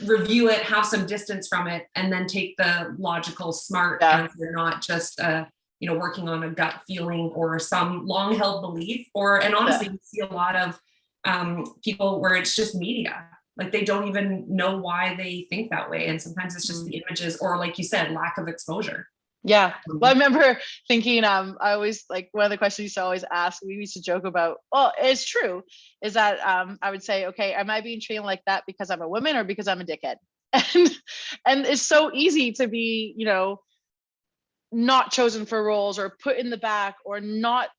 review it, have some distance from it, and then take the logical, smart answer, not just you know, working on a gut feeling or some long held belief. And honestly, we see a lot of people where it's just media. Like they don't even know why they think that way. And sometimes it's just the images, or like you said, lack of exposure. Yeah. Well, I remember thinking, I always, like, one of the questions we used to always ask, we used to joke about, well, it's true, is that I would say, okay, am I being treated like that because I'm a woman or because I'm a dickhead? And it's so easy to be, you know, not chosen for roles, or put in the back, or not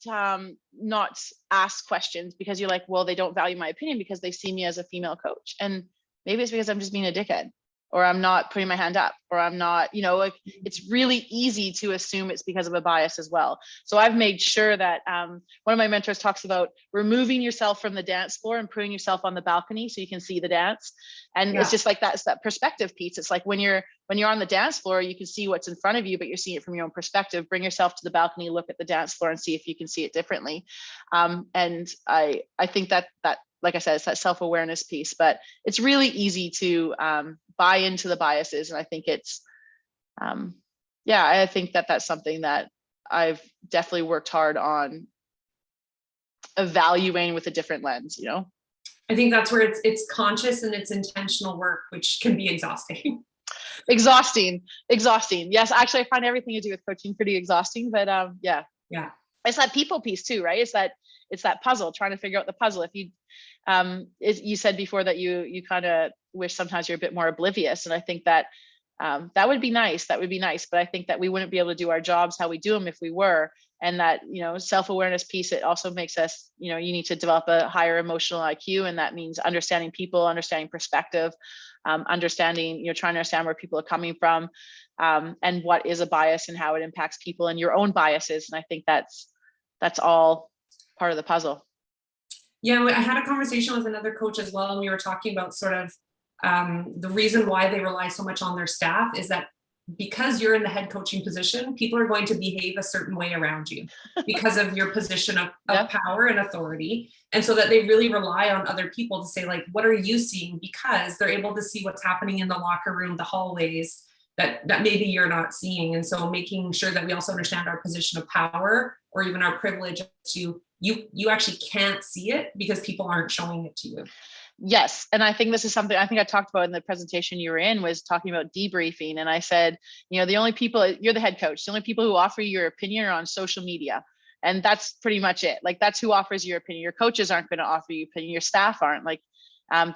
ask questions because you're like, well, they don't value my opinion because they see me as a female coach. And maybe it's because I'm just being a dickhead, or I'm not putting my hand up, or I'm not, you know, like, it's really easy to assume it's because of a bias as well. So I've made sure that one of my mentors talks about removing yourself from the dance floor and putting yourself on the balcony so you can see the dance. And it's just like, that's that perspective piece. It's like when you're on the dance floor, you can see what's in front of you, but you're seeing it from your own perspective. Bring yourself to the balcony, look at the dance floor, and see if you can see it differently. And I think that like I said, it's that self-awareness piece, but it's really easy to buy into the biases. And I think it's, I think that that's something that I've definitely worked hard on evaluating with a different lens, you know? I think that's where it's conscious and it's intentional work, which can be exhausting. Exhausting. Yes, actually, I find everything to do with coaching pretty exhausting, but yeah. It's that people piece too, right? It's that puzzle, trying to figure out the puzzle. If you, you said before that you kind of wish sometimes you're a bit more oblivious, and I think that that would be nice. That would be nice, but I think that we wouldn't be able to do our jobs how we do them if we were. And that, you know, self-awareness piece, it also makes us, you know, you need to develop a higher emotional IQ, and that means understanding people, understanding perspective, understanding, you know, trying to understand where people are coming from, and what is a bias and how it impacts people and your own biases. And I think that's all part of the puzzle. Yeah, I had a conversation with another coach as well, and we were talking about sort of the reason why they rely so much on their staff is that because you're in the head coaching position, people are going to behave a certain way around you because of your position of power and authority. And so that they really rely on other people to say, like, what are you seeing? Because they're able to see what's happening in the locker room, the hallways that maybe you're not seeing. And so making sure that we also understand our position of power, or even our privilege, to you actually can't see it because people aren't showing it to you. Yes. And I think this is something I think I talked about in the presentation you were in, was talking about debriefing. And I said, you know, the only people, you're the head coach, the only people who offer you your opinion are on social media. And that's pretty much it. Like, that's who offers your opinion. Your coaches aren't going to offer you opinion. Your staff aren't. Like,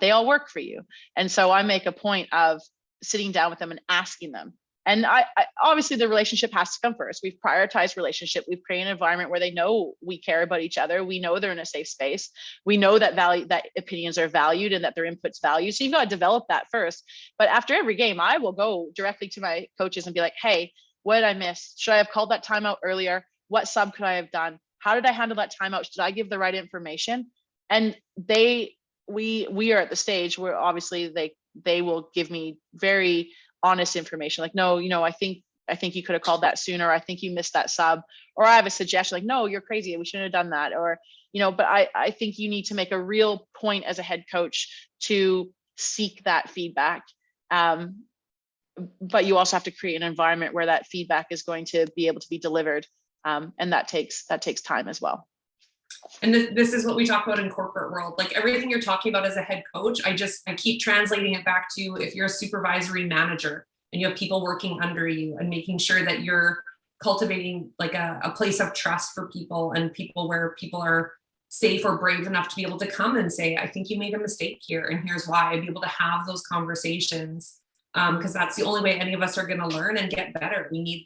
they all work for you. And so I make a point of sitting down with them and asking them And I obviously the relationship has to come first. We've prioritized relationship. We've created an environment where they know we care about each other. We know they're in a safe space. We know that that opinions are valued and that their input's valued. So you've got to develop that first. But after every game, I will go directly to my coaches and be like, hey, what did I miss? Should I have called that timeout earlier? What sub could I have done? How did I handle that timeout? Did I give the right information? And we are at the stage where obviously they will give me very honest information, like, no, I think you could have called that sooner. I think you missed that sub, or I have a suggestion, like, no, you're crazy, we shouldn't have done that. Or, but I think you need to make a real point as a head coach to seek that feedback. But you also have to create an environment where that feedback is going to be able to be delivered. And that takes time as well. And this is what we talk about in corporate world. Like everything you're talking about as a head coach, I keep translating it back to if you're a supervisory manager and you have people working under you, and making sure that you're cultivating like a place of trust for people, and people where people are safe or brave enough to be able to come and say, I think you made a mistake here, and here's why. I'd be able to have those conversations, because that's the only way any of us are going to learn and get better. We need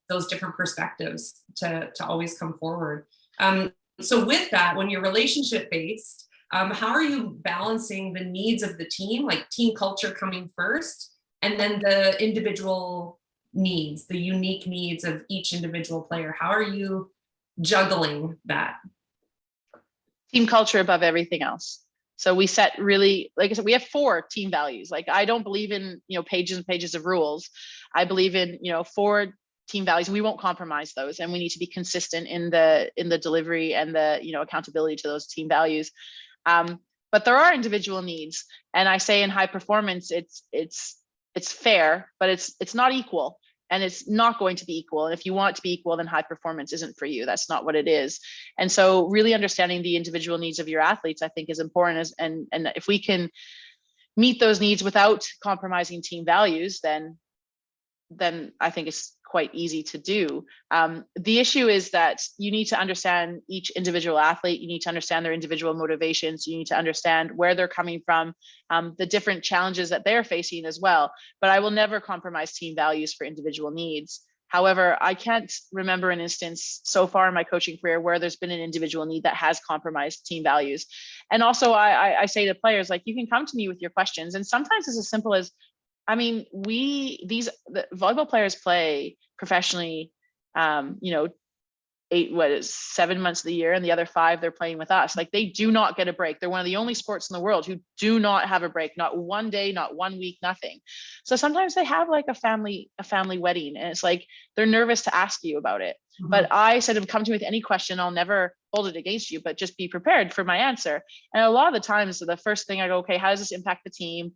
those different perspectives to always come forward. So with that, when you're relationship based, how are you balancing the needs of the team, like team culture coming first, and then the individual needs, the unique needs of each individual player? How are you juggling that? Team culture above everything else. So we set really, like I said, we have 4 team values. Like I don't believe in, pages and pages of rules. I believe in, 4 team values. We won't compromise those, and we need to be consistent in the delivery and the accountability to those team values. But there are individual needs, and I say in high performance, it's fair, but it's not equal, and it's not going to be equal. And if you want it to be equal, then high performance isn't for you. That's not what it is. And so, really understanding the individual needs of your athletes, I think, is important. And if we can meet those needs without compromising team values, then I think it's quite easy to do. The issue is that you need to understand each individual athlete. You need to understand their individual motivations. You need to understand where they're coming from, the different challenges that they're facing as well. But I will never compromise team values for individual needs. However, I can't remember an instance so far in my coaching career where there's been an individual need that has compromised team values. And also I say to players, like, you can come to me with your questions. And sometimes it's as simple as, the volleyball players play professionally, 7 months of the year, and the other 5 they're playing with us. Like, they do not get a break. They're one of the only sports in the world who do not have a break, not one day, not 1 week, nothing. So sometimes they have like a family wedding, and it's like they're nervous to ask you about it. Mm-hmm. But I said, come to me with any question, I'll never hold it against you, but just be prepared for my answer. And a lot of the times, the first thing I go, okay, how does this impact the team?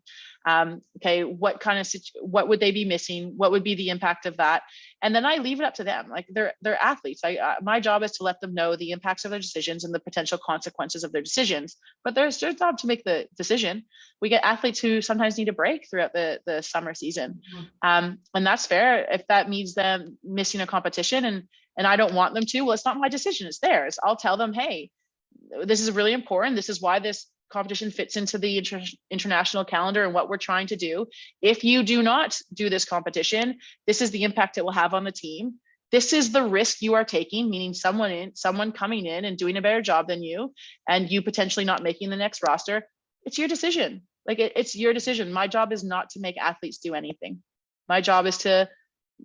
Okay, what would they be missing? What would be the impact of that? And then I leave it up to them. Like, they're athletes. My job is to let them know the impacts of their decisions and the potential consequences of their decisions. But there's their job to make the decision. We get athletes who sometimes need a break throughout the summer season, and that's fair. If that means them missing a competition and I don't want them to, well, it's not my decision, it's theirs. I'll tell them, hey, this is really important. This is why this competition fits into the international calendar and what we're trying to do. If you do not do this competition, this is the impact it will have on the team. This is the risk you are taking, meaning someone coming in and doing a better job than you, and you potentially not making the next roster. It's your decision. Like, it's your decision. My job is not to make athletes do anything. My job is to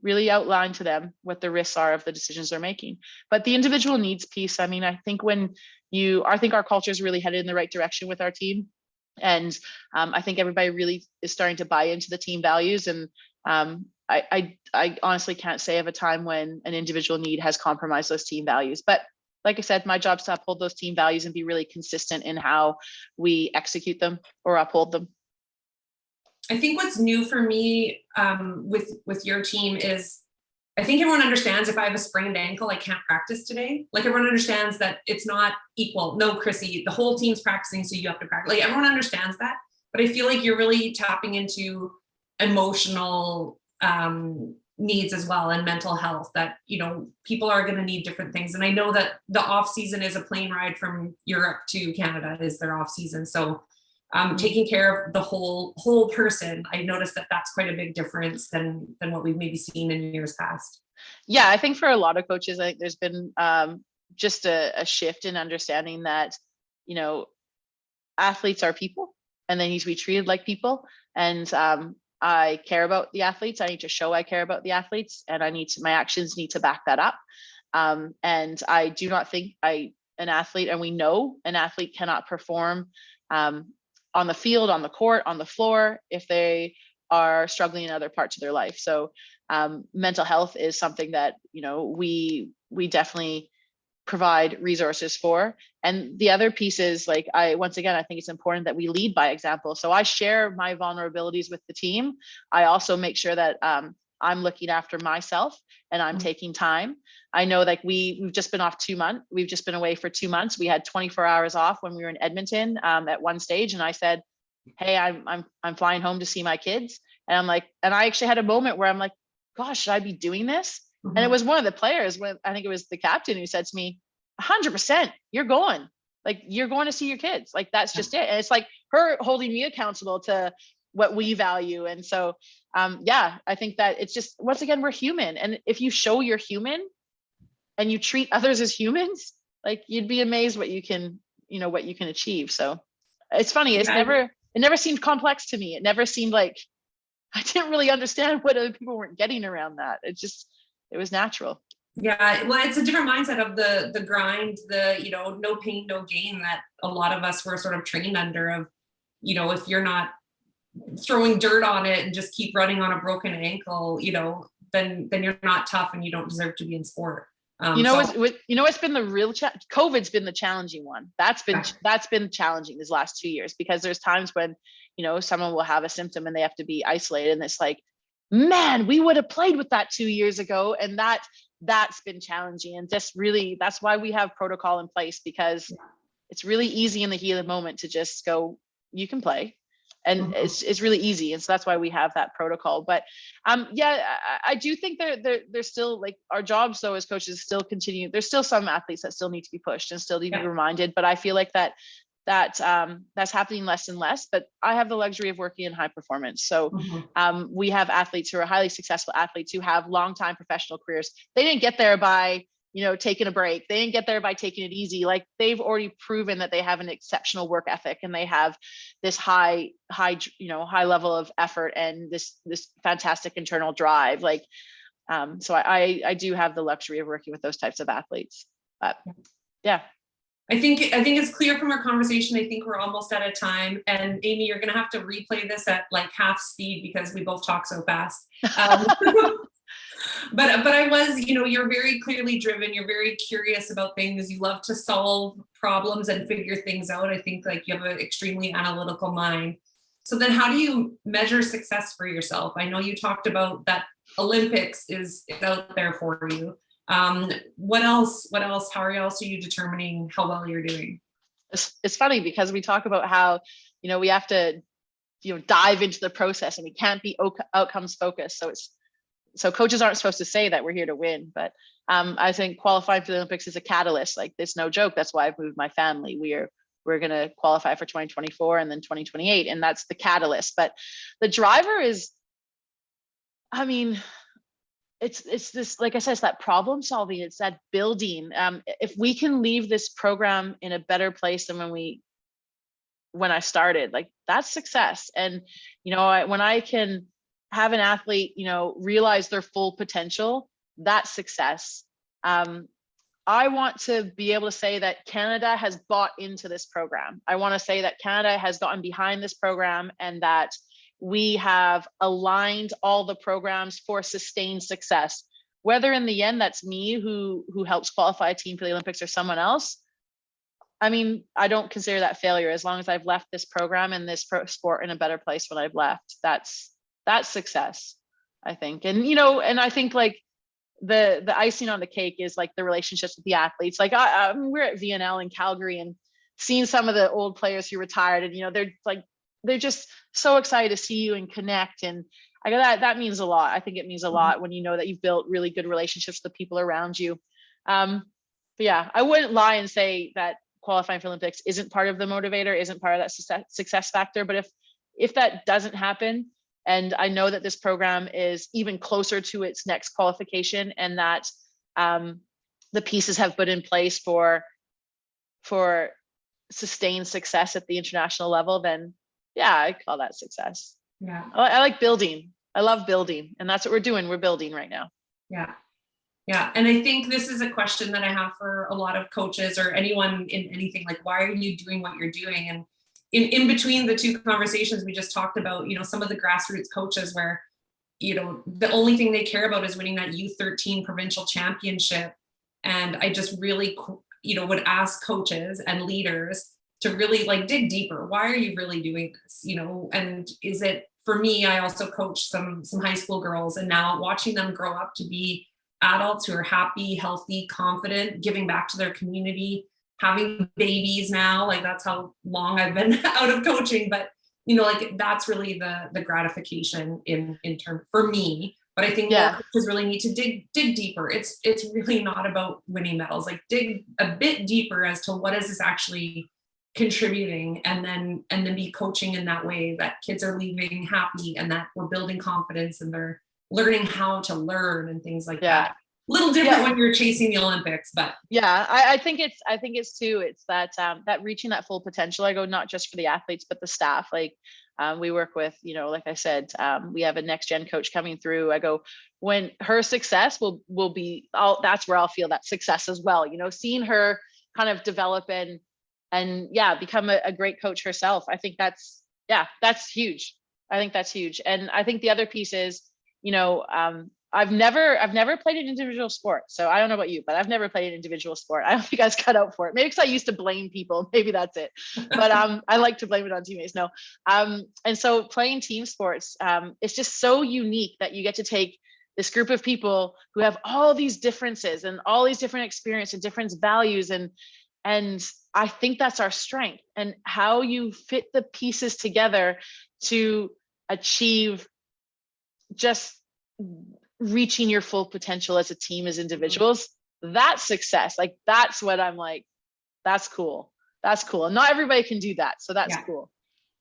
really outline to them what the risks are of the decisions they're making. But the individual needs piece, I think I think our culture is really headed in the right direction with our team. And I think everybody really is starting to buy into the team values. And I honestly can't say of a time when an individual need has compromised those team values. But like I said, my job is to uphold those team values and be really consistent in how we execute them or uphold them. I think what's new for me with your team is, I think everyone understands if I have a sprained ankle, I can't practice today. Like, everyone understands that it's not equal. No, Chrissy, the whole team's practicing, so you have to practice. Like, everyone understands that. But I feel like you're really tapping into emotional needs as well, and mental health, that, people are going to need different things. And I know that the off season is a plane ride from Europe to Canada is their off season. So taking care of the whole person. I noticed that that's quite a big difference than what we've maybe seen in years past. Yeah, I think for a lot of coaches, I think there's been just a shift in understanding that, you know, athletes are people and they need to be treated like people. And I care about the athletes. I need to show I care about the athletes, and my actions need to back that up. And I do not think an athlete, and we know an athlete cannot perform on the field, on the court, on the floor, if they are struggling in other parts of their life. So mental health is something that, you know, we definitely provide resources for. And the other piece is, like, once again, I think it's important that we lead by example. So I share my vulnerabilities with the team. I also make sure that I'm looking after myself and I'm taking time. I know, like, we've just been off 2 months. We've just been away for 2 months. We had 24 hours off when we were in Edmonton at one stage. And I said, hey, I'm flying home to see my kids. And I'm like, and I actually had a moment where I'm like, gosh, should I be doing this? And it was one of the players, I think it was the captain, who said to me, 100%, you're going. Like, you're going to see your kids. Like, that's just it. And it's like her holding me accountable to what we value. And so, yeah, I think that it's just, once again, we're human. And if you show you're human and you treat others as humans, like, you'd be amazed what you can achieve. So it's funny. It never seemed complex to me. It never seemed like I didn't really understand what other people weren't getting around that. It was natural. Yeah, well, it's a different mindset of the grind, you know, no pain, no gain, that a lot of us were sort of trained under. Of, you know, if you're not throwing dirt on it and just keep running on a broken ankle, you know, then you're not tough and you don't deserve to be in sport. What's been the real COVID's been the challenging one. That's been challenging these last 2 years, because there's times when, you know, someone will have a symptom and they have to be isolated, and it's like, man, we would have played with that 2 years ago. And that's been challenging. And just really, that's why we have protocol in place, because it's really easy in the heat of the moment to just go, you can play. And it's really easy. And so that's why we have that protocol. But yeah, I do think there's still, like, our jobs though as coaches still continue. There's still some athletes that still need to be pushed and still need to be reminded. But I feel like that's happening less and less. But I have the luxury of working in high performance. So we have athletes who are highly successful athletes who have long-time professional careers. They didn't get there by, you know, taking a break. They didn't get there by taking it easy. Like, they've already proven that they have an exceptional work ethic, and they have this high level of effort and this fantastic internal drive. Like, so I do have the luxury of working with those types of athletes. But yeah. I think it's clear from our conversation. I think we're almost out of time. And Amy, you're going to have to replay this at like half speed because we both talk so fast. But I was, you know, you're very clearly driven. You're very curious about things. You love to solve problems and figure things out. I think, like, you have an extremely analytical mind. So then how do you measure success for yourself? I know you talked about that Olympics is out there for you. What else? How else are you determining how well you're doing? It's funny because we talk about how, you know, we have to, you know, dive into the process and we can't be outcomes focused. So coaches aren't supposed to say that we're here to win, but I think qualifying for the Olympics is a catalyst. Like, it's no joke. That's why I've moved my family. We're going to qualify for 2024 and then 2028, and that's the catalyst. But the driver is, I mean, it's this, like I said, it's that problem solving. It's that building. If we can leave this program in a better place than when I started, like, that's success. And, you know, when I can have an athlete, you know, realize their full potential, that's success. I want to be able to say that Canada has bought into this program. I want to say that Canada has gotten behind this program, and that we have aligned all the programs for sustained success. Whether in the end that's me who helps qualify a team for the Olympics or someone else, I mean, I don't consider that failure. As long as I've left this program and this sport in a better place when I've left, that's success, I think. And, you know, and I think, like, the icing on the cake is, like, the relationships with the athletes. Like, we're at VNL in Calgary and seeing some of the old players who retired, and, you know, they're just so excited to see you and connect. And I got that means a lot. I think it means a lot when you know that you've built really good relationships with the people around you. But yeah, I wouldn't lie and say that qualifying for Olympics isn't part of the motivator, isn't part of that success factor. But if that doesn't happen, and I know that this program is even closer to its next qualification, and that the pieces have put in place for sustained success at the international level, then yeah, I call that success. Yeah. I like building. I love building, and that's what we're doing. We're building right now. Yeah. Yeah. And I think this is a question that I have for a lot of coaches or anyone in anything, like, why are you doing what you're doing? And in between the two conversations we just talked about, some of the grassroots coaches where, the only thing they care about is winning that U13 provincial championship. And I just really, would ask coaches and leaders to really dig deeper. Why are you really doing this? And is it, for me, I also coach some high school girls, and now watching them grow up to be adults who are happy, healthy, confident, giving back to their community, having babies now, that's how long I've been out of coaching. But, that's really the gratification in term for me. But I think more coaches really need to dig deeper. It's really not about winning medals, dig a bit deeper as to what is this actually contributing, and then be coaching in that way that kids are leaving happy, and that we're building confidence, and they're learning how to learn and things like that. Little different when you're chasing the Olympics, but I think it's too, it's that that reaching that full potential. I go not just for the athletes, but the staff. We work with, like I said, we have a next gen coach coming through. I go, when her success will be, that's where I'll feel that success as well. Seeing her kind of develop and become a great coach herself. I think that's huge. I think that's huge. And I think the other piece is, I've never played an individual sport. So I don't know about you, but I've never played an individual sport. I don't think I was cut out for it. Maybe because I used to blame people. Maybe that's it. But I like to blame it on teammates. No. And so playing team sports, it's just so unique that you get to take this group of people who have all these differences and all these different experiences and different values. And I think that's our strength, and how you fit the pieces together to achieve just reaching your full potential as a team, as individuals. That's success. That's what I'm like, that's cool. That's cool. And not everybody can do that. So that's cool.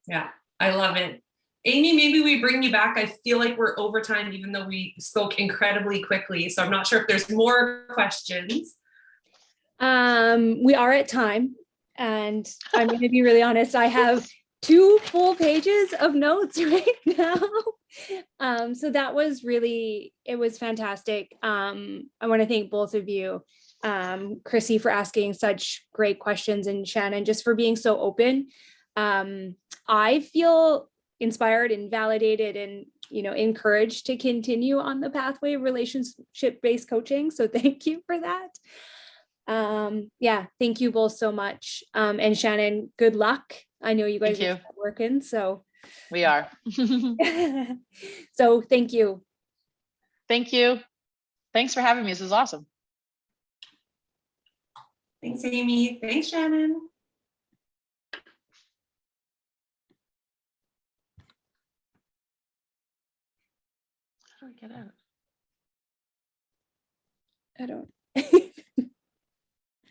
Yeah, I love it. Amy, maybe we bring you back. I feel like we're over time, even though we spoke incredibly quickly. So I'm not sure if there's more questions. We are at time, and I'm going to be really honest. I have 2 full pages of notes right now. So that was it was fantastic. I want to thank both of you, Chrissy, for asking such great questions, and Shannon, just for being so open. I feel inspired and validated and, encouraged to continue on the pathway of relationship-based coaching. So thank you for that. Thank you both so much. And Shannon, good luck. I know you guys are working, so we are. So thank you. Thank you. Thanks for having me. This is awesome. Thanks, Amy. Thanks, Shannon. How do I get out? I don't.